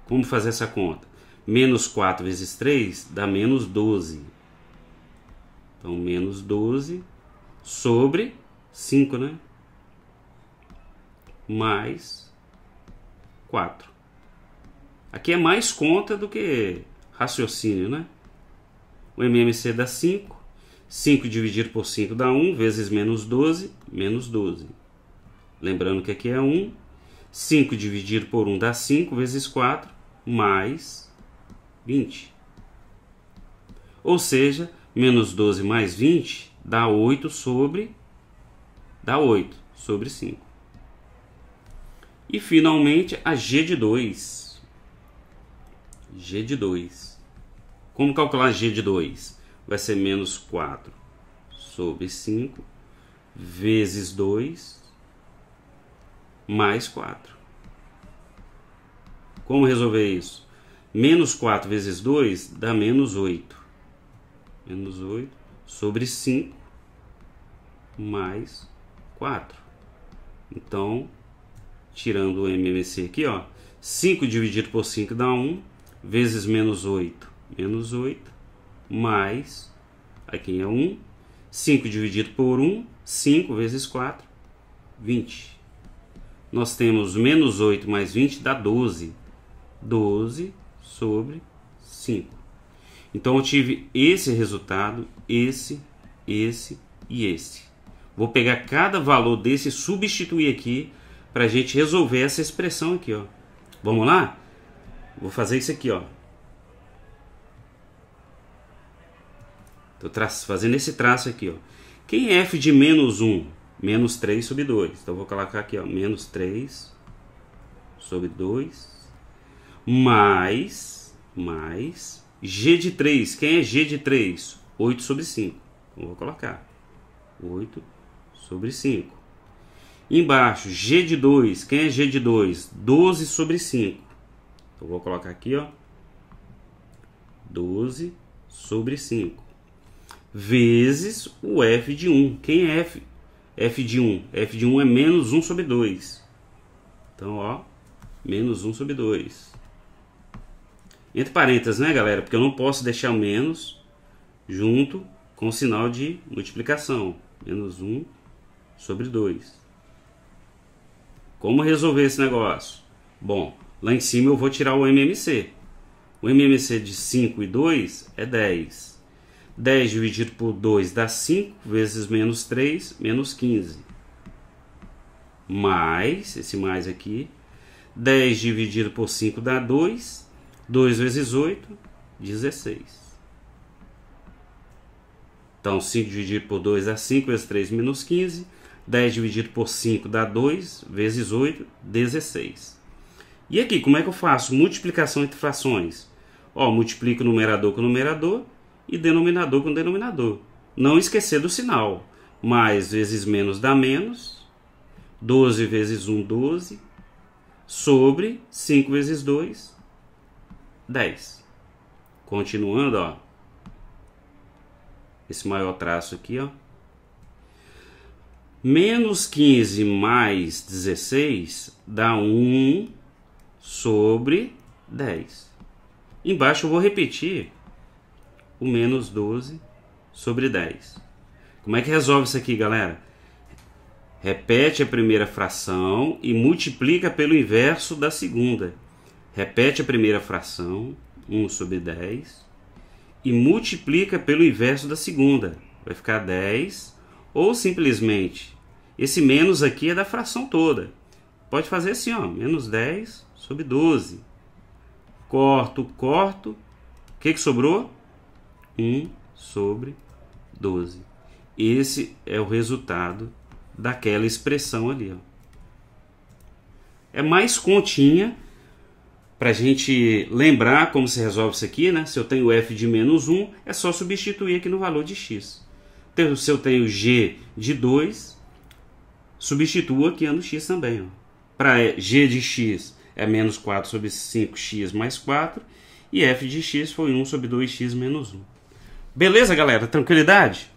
Como fazer essa conta? Menos 4 vezes 3 dá menos 12. Então, menos 12 sobre 5, né? Mais 4. Aqui é mais conta do que raciocínio, né? O MMC dá 5. 5 dividido por 5 dá 1, vezes menos 12, menos 12. Lembrando que aqui é 1. 5 dividido por 1 dá 5, vezes 4, mais 20. Ou seja, menos 12 mais 20 dá 8 sobre 5. E finalmente a G de 2. G de 2. Como calcular G de 2? Vai ser menos 4 sobre 5 vezes 2 mais 4. Como resolver isso? Menos 4 vezes 2 dá menos 8. Menos 8 sobre 5 mais 4. Então, tirando o MMC aqui, ó, 5 dividido por 5 dá 1, vezes menos 8, mais, aqui é 1, 5 dividido por 1, 5 vezes 4, 20. Nós temos menos 8 mais 20 dá 12. 12 sobre 5. Então eu tive esse resultado, esse e esse. Vou pegar cada valor desse e substituir aqui para a gente resolver essa expressão aqui, ó. Vamos lá? Vou fazer isso aqui, ó. Estou fazendo esse traço aqui, ó. Quem é f de menos 1? Menos 3 sobre 2. Então vou colocar aqui, ó, menos 3 sobre 2 mais G de 3. Quem é G de 3? 8 sobre 5. Então vou colocar 8 sobre 5. Embaixo, G de 2. Quem é G de 2? 12 sobre 5. Então vou colocar aqui, ó, 12 sobre 5. Vezes o f de 1. Quem é f de 1? F de 1 é menos 1 sobre 2. Então, ó, menos 1 sobre 2. Entre parênteses, né, galera? Porque eu não posso deixar o menos junto com o sinal de multiplicação. Menos 1 sobre 2. Como resolver esse negócio? Bom, lá em cima eu vou tirar o MMC. O MMC de 5 e 2 é 10. 10 dividido por 2 dá 5, vezes menos 3, menos 15. Mais, esse mais aqui, 10 dividido por 5 dá 2. 2 vezes 8, 16. Então, 5 dividido por 2 dá 5, vezes 3, menos 15. 10 dividido por 5 dá 2, vezes 8, 16. E aqui, como é que eu faço multiplicação entre frações? Ó, multiplico numerador com numerador e denominador com denominador. Não esquecer do sinal. Mais vezes menos dá menos. 12 vezes 1, 12. Sobre 5 vezes 2, 10. Continuando, ó. Esse maior traço aqui, ó. Menos 15 mais 16 dá 1 sobre 10. Embaixo eu vou repetir o menos 12 sobre 10. Como é que resolve isso aqui, galera? Repete a primeira fração e multiplica pelo inverso da segunda. Repete a primeira fração, 1 sobre 10, e multiplica pelo inverso da segunda. Vai ficar 10, ou simplesmente, esse menos aqui é da fração toda. Pode fazer assim, ó, menos 10 sobre 12. Corto. O que sobrou? 1 sobre 12. Esse é o resultado daquela expressão ali, ó. É mais continha para a gente lembrar como se resolve isso aqui, né? Se eu tenho f de menos 1, é só substituir aqui no valor de x. Então, se eu tenho g de 2, substituo aqui no x também. Para g de x é menos 4 sobre 5x mais 4. E f de x foi 1 sobre 2x menos 1. Beleza, galera? Tranquilidade?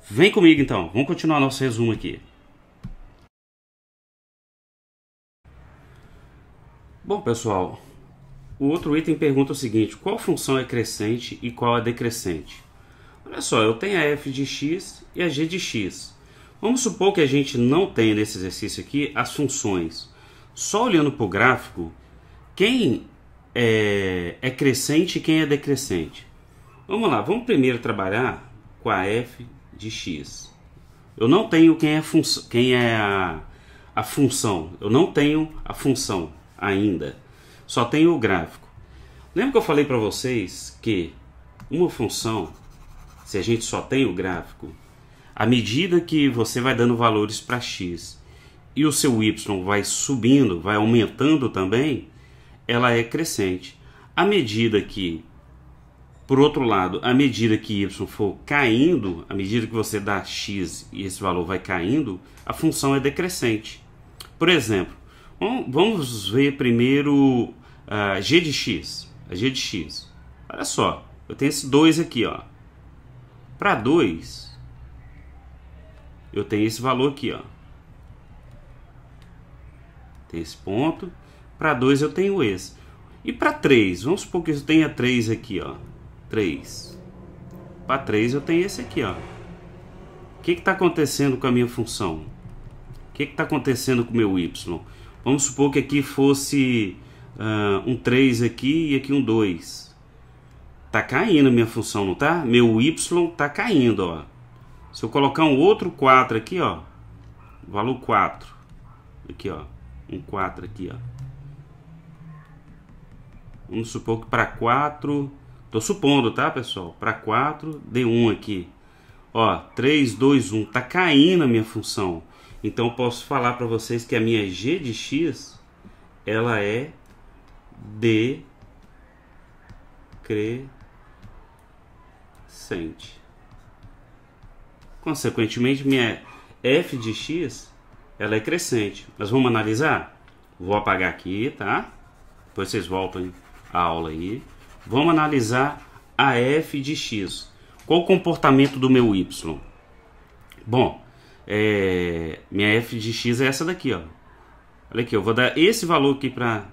Vem comigo então. Vamos continuar nosso resumo aqui. Bom, pessoal, o outro item pergunta o seguinte: qual função é crescente e qual é decrescente? Olha só, eu tenho a f de x e a g de x. Vamos supor que a gente não tenha nesse exercício aqui as funções. Só olhando para o gráfico, quem é crescente e quem é decrescente. Vamos lá, vamos primeiro trabalhar com a f de x. Eu não tenho quem é a função. Eu não tenho a função ainda. Só tenho o gráfico. Lembra que eu falei para vocês que uma função, se a gente só tem o gráfico, à medida que você vai dando valores para x e o seu y vai subindo, vai aumentando também, ela é crescente. À medida que, por outro lado, à medida que y for caindo, à medida que você dá x e esse valor vai caindo, a função é decrescente. Por exemplo, vamos ver primeiro a g de x. A g de x. Olha só, eu tenho esse 2 aqui, ó. Para 2, eu tenho esse valor aqui, ó. Tem esse ponto. Para 2 eu tenho esse. E para 3, vamos supor que eu tenha 3 aqui, ó. 3. Para 3 eu tenho esse aqui, ó. O que está acontecendo com a minha função? O que está acontecendo com o meu y? Vamos supor que aqui fosse um 3 aqui e aqui um 2. Tá caindo a minha função, não tá? Meu y tá caindo, ó. Se eu colocar um outro 4 aqui, ó. Valor 4. Aqui, ó. Um 4 aqui, ó. Vamos supor que para 4... Tô supondo, tá, pessoal? Para 4, dê 1 aqui. Ó, 3, 2, 1. Tá caindo a minha função. Então, eu posso falar para vocês que a minha g de x, ela é decrescente. Consequentemente, minha f de x, ela é crescente. Mas vamos analisar? Vou apagar aqui, tá? Depois vocês voltam a aula aí. Vamos analisar a f de x. Qual o comportamento do meu y? Bom, minha f de x é essa daqui, ó. Olha aqui, eu vou dar esse valor aqui para,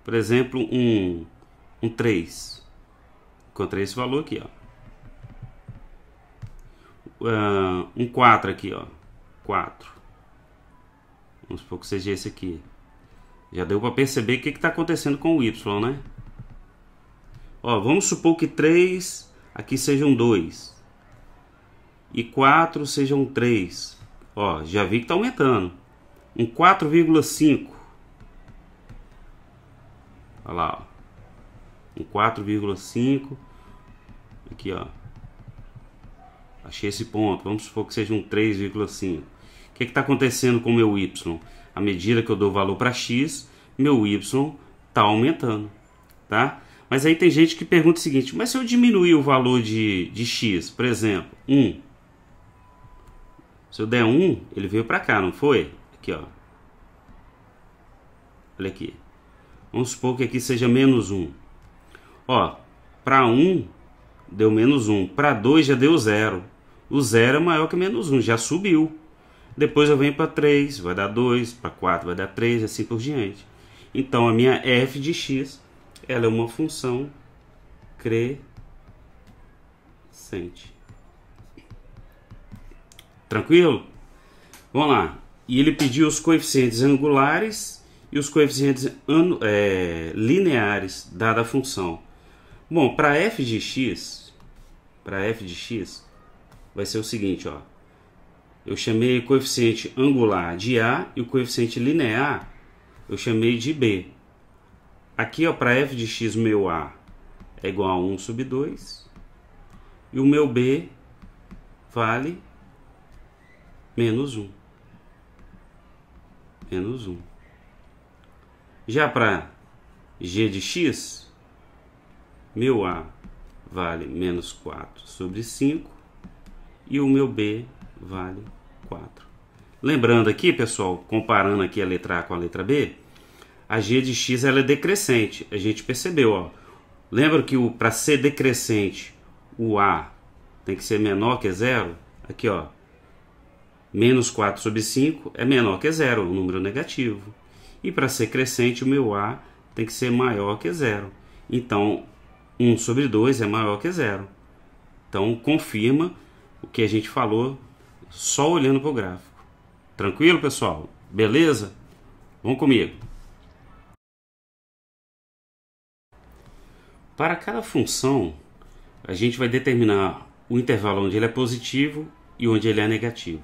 por exemplo, um 3. Encontrei esse valor aqui, ó. Um 4 aqui, ó. 4. Vamos supor que seja esse aqui. Já deu para perceber o que está acontecendo com o y, né? Ó, vamos supor que 3 aqui seja um 2 e 4 seja um 3. Ó, já vi que está aumentando. Um 4,5. Olha lá, ó. Um 4,5. Aqui, ó. Achei esse ponto. Vamos supor que seja um 3,5. O que está acontecendo com o meu y? À medida que eu dou valor para x, meu y está aumentando, tá? Mas aí tem gente que pergunta o seguinte: mas se eu diminuir o valor de x, por exemplo, 1. Se eu der 1, ele veio para cá, não foi? Aqui, ó. Olha aqui. Vamos supor que aqui seja menos 1. Ó, para 1 deu menos 1. Para 2 já deu 0. O 0 é maior que menos 1, já subiu. Depois eu venho para 3, vai dar 2. Para 4 vai dar 3, assim por diante. Então a minha f de x, ela é uma função crescente. Tranquilo? Vamos lá. E ele pediu os coeficientes angulares e os coeficientes lineares dada a função. Bom, para f de x, vai ser o seguinte, ó. Eu chamei o coeficiente angular de a e o coeficiente linear eu chamei de b. Aqui, ó, para f de x, o meu a é igual a 1 sobre 2 e o meu b vale menos 1. Menos 1. Já para g de x, meu a vale menos 4 sobre 5 e o meu b vale 4. Lembrando aqui, pessoal, comparando aqui a letra A com a letra B, a g de x ela é decrescente. A gente percebeu, ó. Lembra que para ser decrescente, o a tem que ser menor que 0? Aqui, ó. Menos 4 sobre 5 é menor que 0, um número negativo. E para ser crescente, o meu a tem que ser maior que 0. Então, 1 sobre 2 é maior que 0. Então confirma o que a gente falou só olhando para o gráfico. Tranquilo, pessoal? Beleza? Vamos comigo. Para cada função, a gente vai determinar o intervalo onde ele é positivo e onde ele é negativo.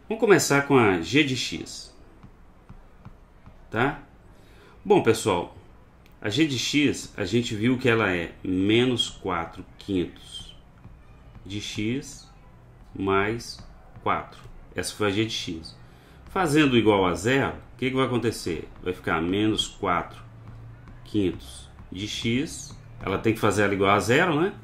Vamos começar com a g de x. Tá? Bom, pessoal, a g de x, a gente viu que ela é menos 4/5 de x mais 4. Essa foi a g de x. Fazendo igual a zero, o que vai acontecer? Vai ficar menos 4/5 de x. Ela tem que fazer ela igual a zero, né?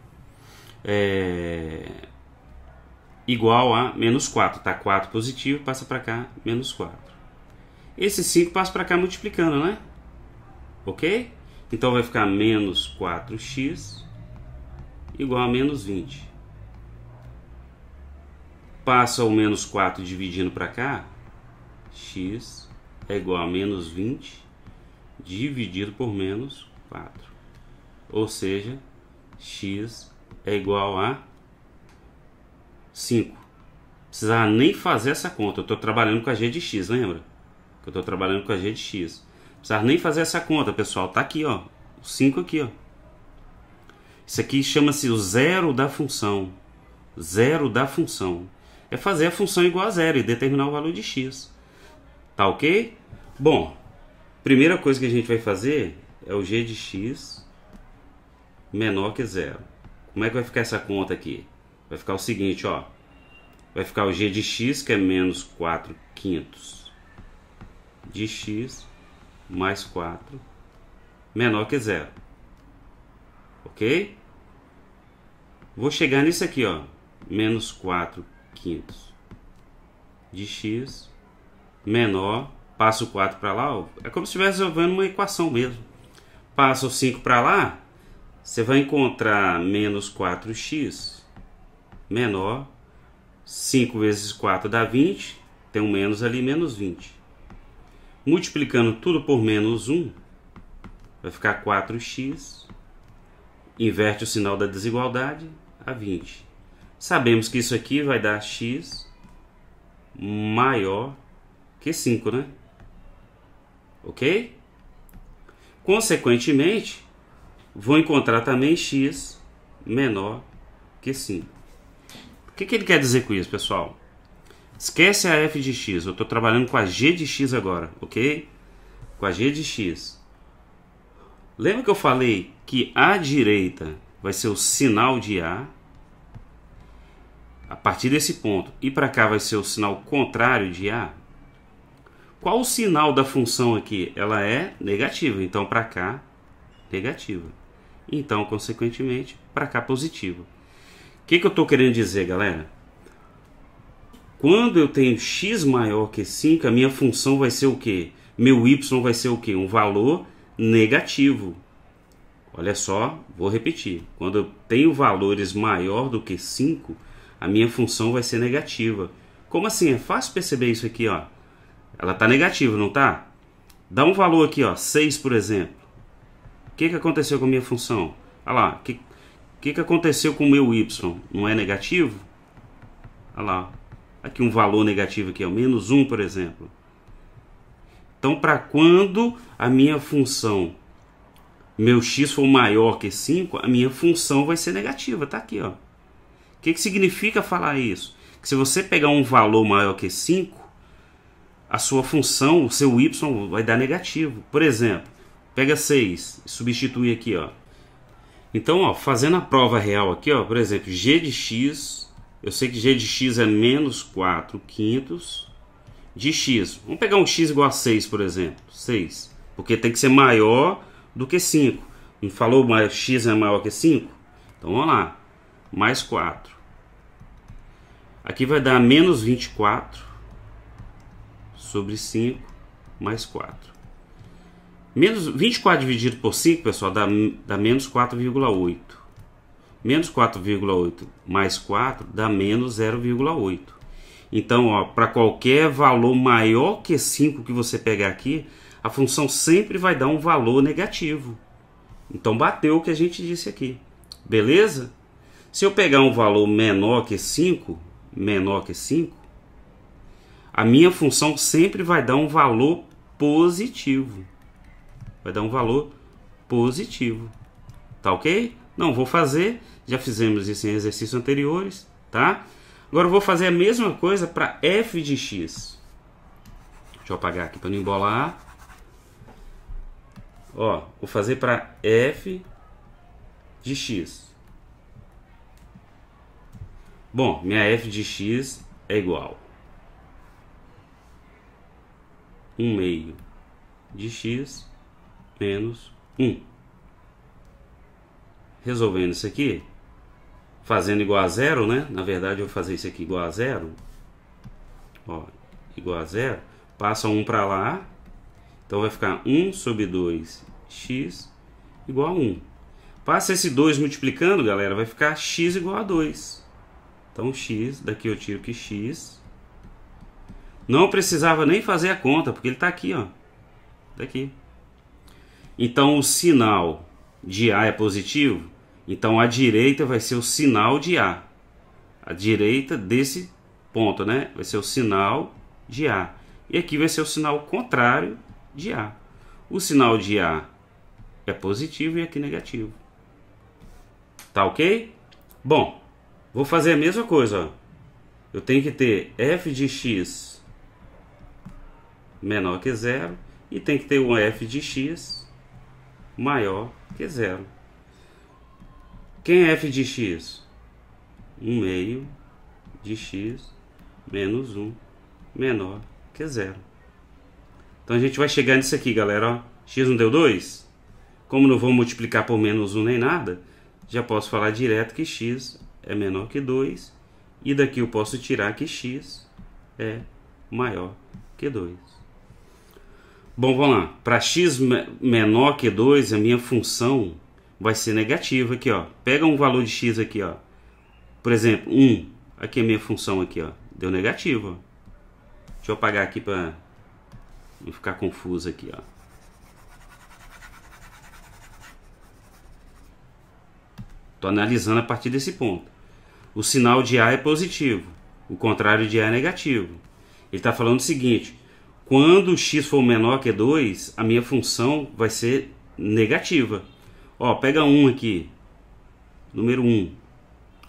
Igual a menos 4. Tá 4 positivo, passa para cá, menos 4. Esse 5 passa para cá multiplicando, né? Ok? Então vai ficar menos 4x igual a menos 20. Passa o menos 4 dividindo para cá, x é igual a menos 20 dividido por menos 4. Ou seja, x é igual a 5. Não precisava nem fazer essa conta. Eu estou trabalhando com a g de x, lembra? Que eu estou trabalhando com a g de x. Não precisava nem fazer essa conta, pessoal. Tá aqui, ó. O 5 aqui, ó. Isso aqui chama-se o zero da função. Zero da função. É fazer a função igual a zero e determinar o valor de x. Tá ok? Bom, primeira coisa que a gente vai fazer é o g de x menor que zero. Como é que vai ficar essa conta aqui? Vai ficar o seguinte, ó. Vai ficar o g de x, que é menos 4/5 de x mais 4 menor que zero. Ok? Vou chegar nisso aqui, ó. Menos 4/5 de x menor, passa o 4 para lá, ó. É como se estivesse resolvendo uma equação mesmo. Passa o 5 para lá, você vai encontrar menos 4x menor, 5 vezes 4 dá 20, tem um menos ali, menos 20. Multiplicando tudo por menos 1, vai ficar 4x, inverte o sinal da desigualdade, a 20. Sabemos que isso aqui vai dar x maior que 5, né? Ok? Consequentemente, vou encontrar também x menor que 5. O que ele quer dizer com isso, pessoal? Esquece a f de x, eu estou trabalhando com a g de x agora, ok? Com a g de x. Lembra que eu falei que à direita vai ser o sinal de A? A partir desse ponto, e para cá vai ser o sinal contrário de A? Qual o sinal da função aqui? Ela é negativa, então para cá, negativa. Então, consequentemente, para cá, positivo. O que eu estou querendo dizer, galera? Quando eu tenho x maior que 5, a minha função vai ser o quê? Meu y vai ser o quê? Um valor negativo. Olha só, vou repetir. Quando eu tenho valores maior do que 5, a minha função vai ser negativa. Como assim? É fácil perceber isso aqui, ó. Ela está negativa, não está? Dá um valor aqui, ó, 6, por exemplo. O que aconteceu com a minha função? Olha lá, o que aconteceu com o meu y? Não é negativo? Olha lá, aqui um valor negativo aqui, ó, menos 1, por exemplo. Então, para quando a minha função, meu x for maior que 5, a minha função vai ser negativa, tá aqui, ó. O que significa falar isso? Que se você pegar um valor maior que 5, a sua função, o seu y vai dar negativo. Por exemplo, pega 6 e substitui aqui, ó. Então, ó, fazendo a prova real aqui, ó, por exemplo, g de x, eu sei que g de x é menos 4/5 de x. Vamos pegar um x igual a 6, por exemplo. 6, porque tem que ser maior do que 5. Não falou que x é maior que 5? Então, vamos lá. Mais 4. Aqui vai dar menos 24 sobre 5 mais 4. Menos 24 dividido por 5, pessoal, dá menos 4,8. Menos 4,8 mais 4 dá menos 0,8. Então, para qualquer valor maior que 5 que você pegar aqui, a função sempre vai dar um valor negativo. Então, bateu o que a gente disse aqui. Beleza? Se eu pegar um valor menor que 5, a minha função sempre vai dar um valor positivo. Vai dar um valor positivo. Tá ok? Não vou fazer, já fizemos isso em exercícios anteriores, tá? Agora eu vou fazer a mesma coisa para f de x. Deixa eu apagar aqui para não embolar. Ó, vou fazer para f de x. Bom, minha f de x é igual 1/2 de x menos 1. Resolvendo isso aqui, fazendo igual a zero, né? Na verdade eu vou fazer isso aqui igual a zero. Ó, igual a zero. Passa 1 para lá. Então vai ficar 1 sobre 2x igual a 1. Passa esse 2 multiplicando, galera, vai ficar x igual a 2. Então x, daqui eu tiro que x. Não precisava nem fazer a conta, porque ele está aqui, ó. Daqui. Então o sinal de A é positivo, então a direita vai ser o sinal de A. A direita desse ponto, né? Vai ser o sinal de A. E aqui vai ser o sinal contrário de A. O sinal de A é positivo e aqui negativo. Tá ok? Bom, vou fazer a mesma coisa, ó. Eu tenho que ter f de x menor que zero e tem que ter um f de x maior que zero. Quem é f de x? 1/2 de x menos 1 menor que zero. Então a gente vai chegar nisso aqui, galera. Ó. X não deu 2? Como não vou multiplicar por menos 1 nem nada, já posso falar direto que x é menor que 2. E daqui eu posso tirar que x é maior que 2. Bom, vamos lá. Para x menor que 2, a minha função vai ser negativa aqui, ó. Pega um valor de x aqui, ó. Por exemplo, 1. Aqui é a minha função aqui, ó. Deu negativo, ó. Deixa eu apagar aqui para não ficar confuso aqui, ó. Tô analisando a partir desse ponto. O sinal de A é positivo. O contrário de A é negativo. Ele está falando o seguinte: quando x for menor que 2, a minha função vai ser negativa. Ó, pega 1 aqui. Número 1.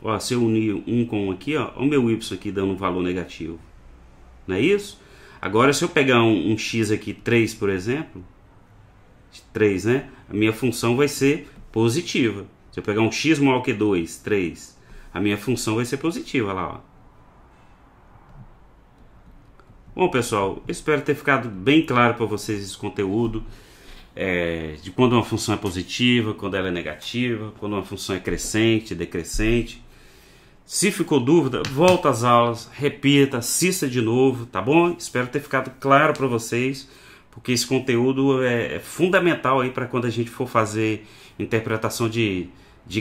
Ó, se eu unir 1 com 1 aqui, ó, o meu y aqui dando um valor negativo. Não é isso? Agora, se eu pegar um x aqui, 3, por exemplo, 3, né? A minha função vai ser positiva. Se eu pegar um x maior que 2, 3, a minha função vai ser positiva lá, ó. Bom, pessoal, eu espero ter ficado bem claro para vocês esse conteúdo de quando uma função é positiva, quando ela é negativa, quando uma função é crescente, decrescente. Se ficou dúvida, volta às aulas, repita, assista de novo, tá bom? Espero ter ficado claro para vocês, porque esse conteúdo é fundamental aí para quando a gente for fazer interpretação de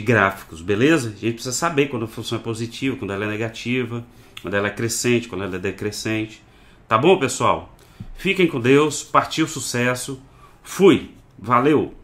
gráficos, beleza? A gente precisa saber quando a função é positiva, quando ela é negativa, quando ela é crescente, quando ela é decrescente. Tá bom, pessoal? Fiquem com Deus, partiu sucesso, fui, valeu!